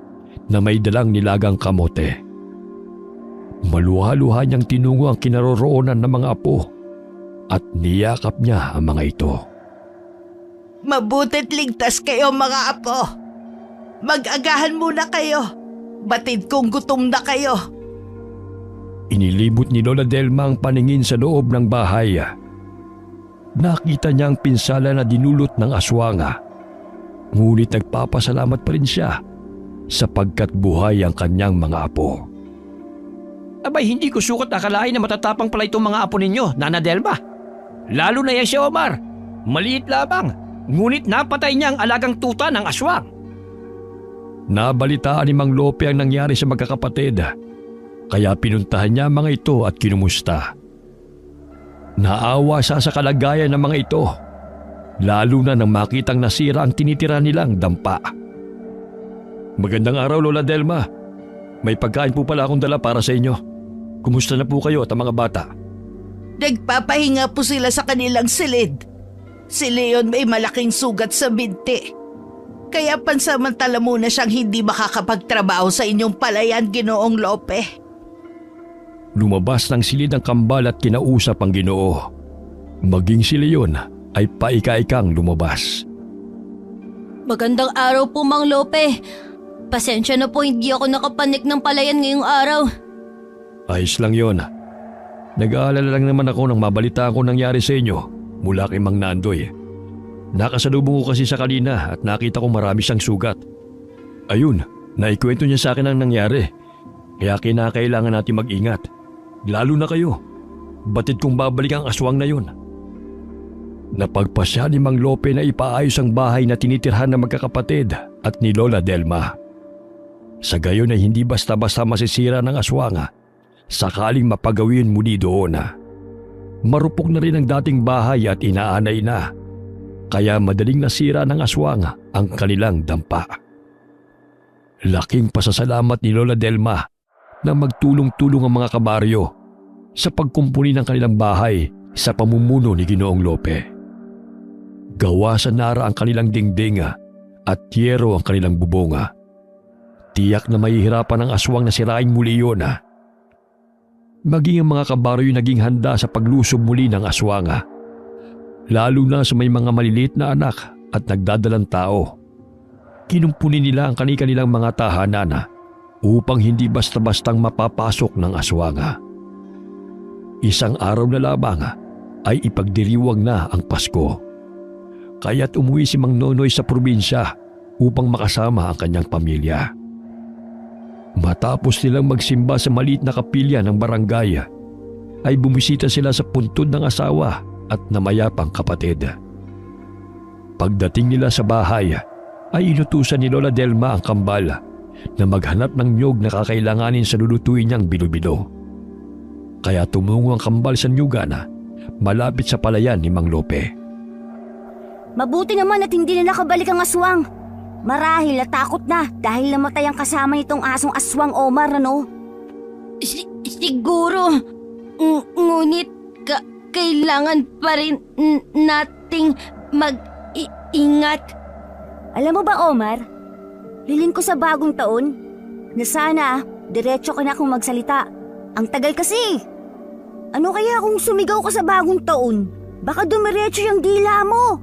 na may dalang nilagang kamote. Maluha-luha niyang tinungo ang kinaroroonan ng mga apo at niyakap niya ang mga ito. Mabuti't ligtas kayo mga apo. Mag-agahan muna kayo. Batid kong gutom na kayo. Inilibot ni Lola Delma ang paningin sa loob ng bahay. Nakita niya ang pinsala na dinulot ng aswanga. Ngunit nagpapasalamat pa rin siya sapagkat buhay ang kanyang mga apo. Abay, hindi ko sukat akalain na matatapang pala itong mga apo ninyo, Nana Delma. Lalo na yan si Omar. Maliit lamang, ngunit napatay niya ang alagang tuta ng aswang. Nabalitaan ni Mang Lope ang nangyari sa magkakapatid, kaya pinuntahan niya ang mga ito at kinumusta. Naawa siya sa kalagayan ng mga ito, lalo na nang makitang nasira ang tinitira nilang dampa. Magandang araw, Lola Delma. May pagkain po pala akong dala para sa inyo. Kumusta na po kayo at ang mga bata? Nagpapahinga po sila sa kanilang silid. Si Leon may malaking sugat sa binti. Kaya pansamantala muna siyang hindi makakapagtrabaho sa inyong palayan, Ginoong Lope. Lumabas ng silid ang kambal at kinausap ang Ginoo. Maging si Leon ay paika-ikang lumabas. Magandang araw po, Mang Lope. Pasensya na po, hindi ako nakapanik ng palayan ngayong araw. Ayos lang yon. Nag-aalala lang naman ako nang mabalita ko nangyari sa inyo mula kay Mang Nandoy. Nakasalubong ko kasi sa kanina at nakita ko marami siyang sugat. Ayun, naikwento niya sa akin ang nangyari. Kaya kinakailangan natin mag-ingat. Lalo na kayo. Batid kong babalik ang aswang na yun. Napagpasya ni Mang Lope na ipaayos ang bahay na tinitirhan ng magkakapatid at ni Lola Delma. Sa gayon ay hindi basta-basta masisira ng aswang sakaling mapagawin muli doon. Marupok na rin ang dating bahay at inaanay na. Kaya madaling nasira ng aswang ang kanilang dampa. Laking pasasalamat ni Lola Delma na magtulong-tulong ang mga kabaryo sa pagkumpuni ng kanilang bahay sa pamumuno ni Ginoong Lope. Gawa sa nara ang kanilang dingding at yero ang kanilang bubonga. Tiyak na mahihirapan ang aswang na sirain muli yun. Maging ang mga kabaryo naging handa sa paglusob muli ng aswang. Lalo na sa may mga maliliit na anak at nagdadalang tao. Kinumpuni nila ang kanilang mga tahanan upang hindi basta-bastang mapapasok ng aswang. Isang araw na lamang ay ipagdiriwang na ang Pasko. Kaya't umuwi si Mang Nonoy sa probinsya upang makasama ang kanyang pamilya. Matapos nilang magsimba sa maliit na kapilya ng barangay, ay bumisita sila sa puntod ng asawa at namayapang kapatid. Pagdating nila sa bahay, ay inutusan ni Lola Delma ang kambal na maghanap ng niyog na kakailanganin sa lulutuin niyang bilo-bilo. Kaya tumungo ang kambal sa niyugan malapit sa palayan ni Mang Lope. Mabuti naman at hindi na nakabalik ang aswang. Marahil natakot na dahil namatay ang kasama nitong asong aswang, Omar, ano? Siguro. Ngunit kailangan pa rin nating mag-ingat. Alam mo ba, Omar? Hiling ko sa bagong taon na sana diretso ka na kung magsalita. Ang tagal kasi. Ano kaya kung sumigaw ka sa bagong taon? Baka dumiretso yung dila mo.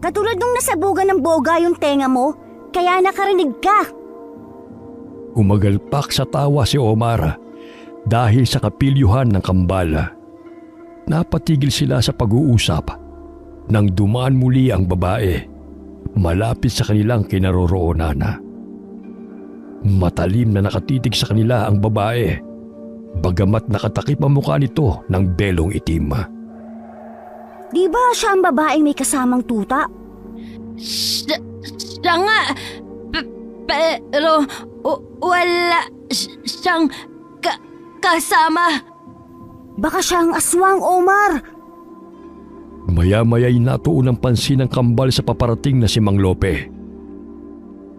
Katulad nung nasabugan ng boga yung tenga mo, kaya nakarinig ka. Umagalpak sa tawa si Omar dahil sa kapilyuhan ng kambal. Napatigil sila sa pag-uusap nang dumaan muli ang babae malapit sa kanilang kinaroroonan. Matalim na nakatitig sa kanila ang babae, bagamat nakatakip ang mukha nito ng belong itim. Di ba siya ang babaeng may kasamang tuta? Siya nga, pero wala siyang kasama. Baka siya ang aswang, Omar. Maya-maya'y natuon ang pansin ng kambal sa paparating na si Mang Lope.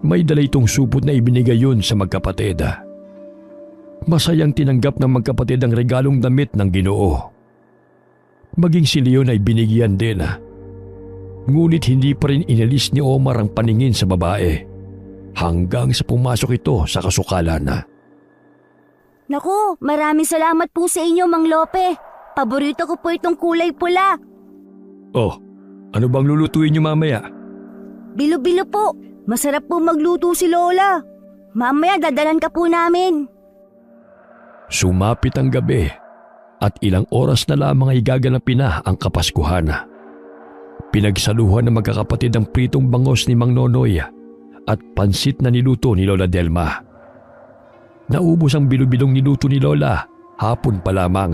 May dala itong supot na ibinigay yun sa magkapatid. Masayang tinanggap ng magkapatid ang regalong damit ng Ginoo. Maging si Leon ay binigyan din. Ngunit hindi pa rin inalis ni Omar ang paningin sa babae hanggang sa pumasok ito sa kasukalan. Naku, maraming salamat po sa inyo, Mang Lope. Paborito ko po itong kulay pula. Oh, ano bang lulutuin niyo mamaya? Bilo-bilo po. Masarap po magluto si Lola. Mamaya dadalan ka po namin. Sumapit ang gabi at ilang oras na lamang ay gaganapin na ang Kapaskuhan. Pinagsaluhan ng magkakapatid ang pritong bangos ni Mang Nonoy at pansit na niluto ni Lola Delma. Naubos ang bilo-bilong niluto ni Lola hapon pa lamang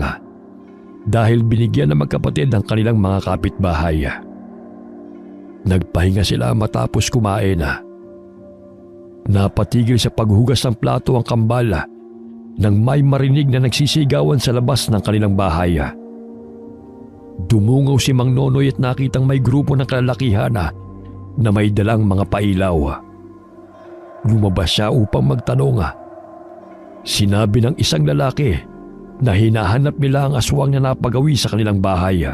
dahil binigyan ng magkapatid ang kanilang mga kapitbahay. Nagpahinga sila matapos kumain. Napatigil sa paghugas ng plato ang kambal nang may marinig na nagsisigawan sa labas ng kanilang bahay. Dumungaw si Mang Nonoy at nakitang may grupo ng kalalakihan na may dalang mga pailaw. Lumabas siya upang magtanong. Sinabi ng isang lalaki na hinahanap nila ang aswang na napagawi sa kanilang bahay.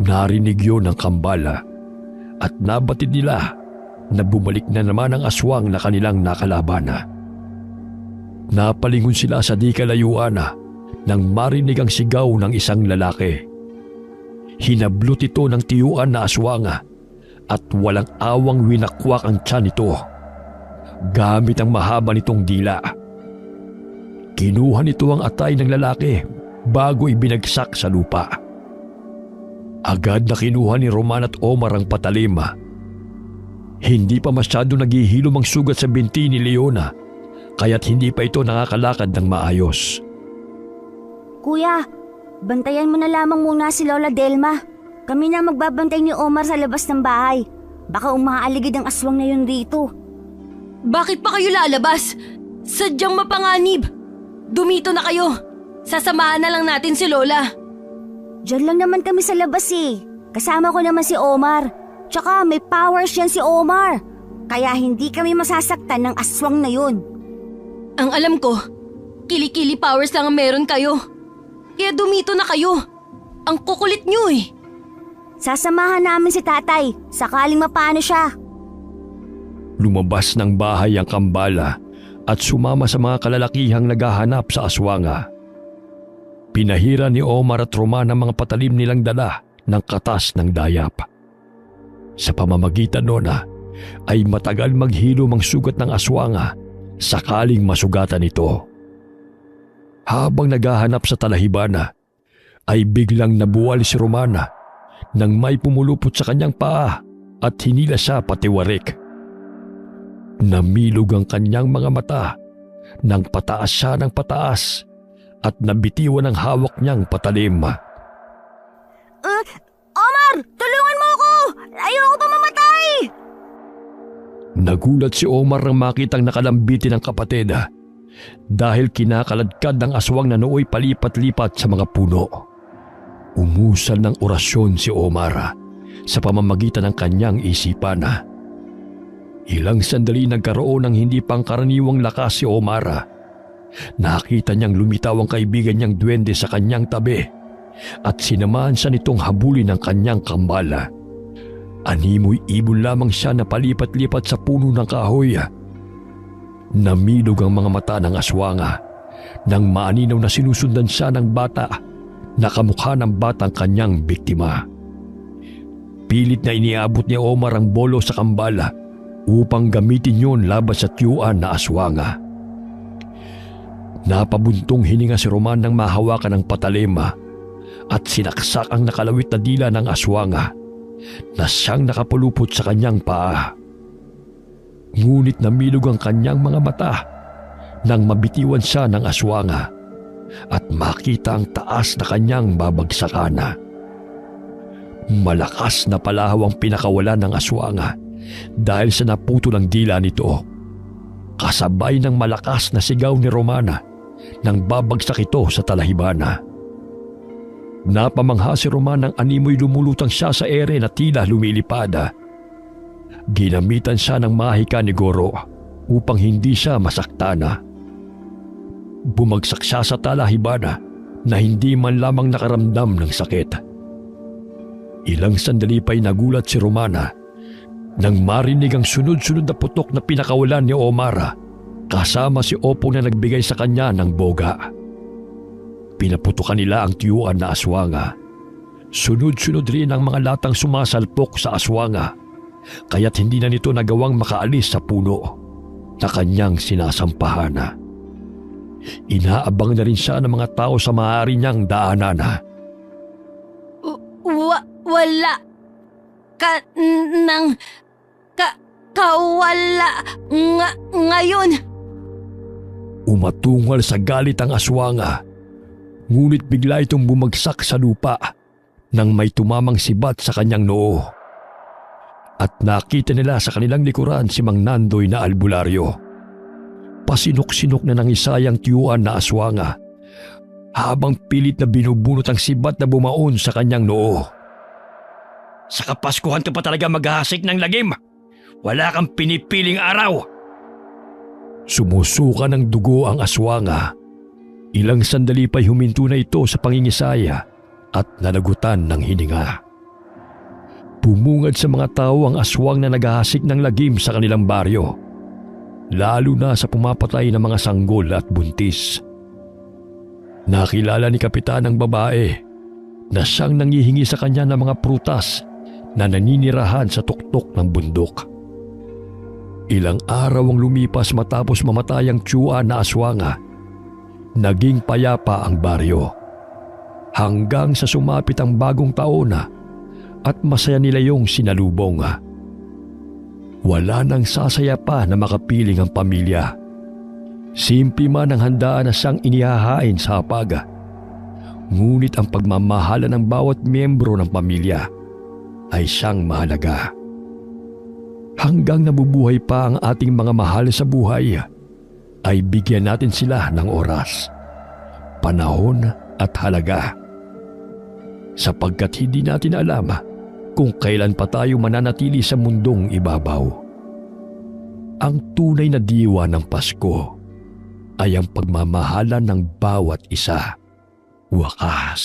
Narinig yun ng kambal at nabatid nila na bumalik na naman ang aswang na kanilang nakalaban. Napalingon sila sa di kalayuan nang marinig ang sigaw ng isang lalaki. Hinablot ito ng tiyuan na aswang at walang awang winakwak ang tiyan nito gamit ang mahaba nitong dila. Kinuha nito ang atay ng lalaki bago ibinagsak sa lupa. Agad na kinuha ni Roman at Omar ang patalim. Hindi pa masyado naghihilom ang sugat sa binti ni Leona, kaya't hindi pa ito nakakalakad ng maayos. Kuya, bantayan mo na lamang muna si Lola Delma. Kami na magbabantay ni Omar sa labas ng bahay. Baka umaaligid ang aswang na yun rito. Bakit pa kayo lalabas? Sadyang mapanganib. Dumito na kayo. Sasamahan na lang natin si Lola. Diyan lang naman kami sa labas eh. Kasama ko naman si Omar. Tsaka may powers yan si Omar. Kaya hindi kami masasaktan ng aswang na yun. Ang alam ko, kili-kili powers lang ang meron kayo. Kaya dumito na kayo. Ang kukulit nyo eh. Sasamahan namin si tatay, sakaling mapano siya. Lumabas ng bahay ang kambala at sumama sa mga kalalakihang naghahanap sa aswanga. Pinahira ni Omar at Roman ang mga patalim nilang dala ng katas ng dayap. Sa pamamagitan noon ay matagal maghilom ang sugat ng aswanga sakaling masugatan ito. Habang naghahanap sa talahibana ay biglang nabuwal si Romana nang may pumulupot sa kanyang paa at hinila siya patiwarik. Namilog ang kanyang mga mata nang pataas siya ng pataas at nabitiwan ang hawak niyang patalim. Omar! Tulungan mo ako! Ayoko pa mamatay! Nagulat si Omar nang makitang nakalambitin ang kapatid dahil kinakaladkad ng aswang na nooy palipat-lipat sa mga puno. Umusal ng orasyon si Omar sa pamamagitan ng kanyang isipan. Ilang sandali nagkaroon ng hindi pangkaraniwang lakas si Omar. Nakita niyang lumitaw ang kaibigan niyang duwende sa kanyang tabi at sinamahan siya nitong habulin ng kanyang kambala. Animoy ibon lamang siya na palipat-lipat sa puno ng kahoy. Namilog ang mga mata ng aswanga nang maaninaw na sinusundan siya ng bata na kamukha ng batang kanyang biktima. Pilit na iniabot ni Omar ang bolo sa kambala upang gamitin yun laban sa tiyuan na aswanga. Napabuntong hininga si Roman nang mahawakan ng patalema at sinaksak ang nakalawit na dila ng aswanga na siyang nakapulupot sa kanyang paa. Ngunit namilog ang kanyang mga mata nang mabitiwan siya ng aswanga at makita ang taas na kanyang babagsakan. Malakas na palahaw ang pinakawalan ng aswanga dahil sa naputol ang dila nito. Kasabay ng malakas na sigaw ni Romana nang babagsak ito sa talahibana. Napamangha si Roman nang animoy lumulutang siya sa ere na tila lumilipad. Ginamitan siya ng mahika ni Goro upang hindi siya masaktana. Bumagsak siya sa talahibana na hindi man lamang nakaramdam ng sakit. Ilang sandali pa'y nagulat si Romana nang marinig ang sunod-sunod na putok na pinakawalan ni Omar kasama si Opong na nagbigay sa kanya ng boga. Pinaputukan nila ang tiyuan na aswanga. Sunod-sunod rin ang mga latang sumasalpok sa aswanga kaya't hindi na nito nagawang makaalis sa puno na kanyang sinasampahan. Inaabang na rin siya ng mga tao sa maaari niyang daanan. Wala ka nang kawala ngayon. Umatungal sa galit ang aswanga, ngunit bigla itong bumagsak sa lupa nang may tumamang sibat sa kanyang noo. At nakita nila sa kanilang likuran si Mang Nandoy na albularyo. Pasinok-sinok na nangisayang tiyuan na aswanga habang pilit na binubunot ang sibat na bumaon sa kanyang noo. Sa Kapaskuhan ka pa talaga maghahasik ng lagim. Wala kang pinipiling araw. Sumusuka ng dugo ang aswanga. Ilang sandali pa'y huminto na ito sa pangingisaya at nalagutan ng hininga. Bumungad sa mga tao ang aswang na naghahasik ng lagim sa kanilang baryo, lalo na sa pumapatay ng mga sanggol at buntis. Nakilala ni Kapitan ang babae na siyang nangihingi sa kanya ng mga prutas na naninirahan sa tuktok ng bundok. Ilang araw ang lumipas matapos mamatay ang tiyuan na aswanga. Naging payapa ang baryo. Hanggang sa sumapit ang bagong taon na at masaya nila yung sinalubong. Wala nang sasaya pa na makapiling ang pamilya. Simple man ang handaan na siyang inihahain sa hapag. Ngunit ang pagmamahala ng bawat miyembro ng pamilya ay siyang mahalaga. Hanggang nabubuhay pa ang ating mga mahal sa buhay, ay bigyan natin sila ng oras, panahon at halaga. Sapagkat hindi natin alam kung kailan pa tayo mananatili sa mundong ibabaw. Ang tunay na diwa ng Pasko ay ang pagmamahalan ng bawat isa. Wakas.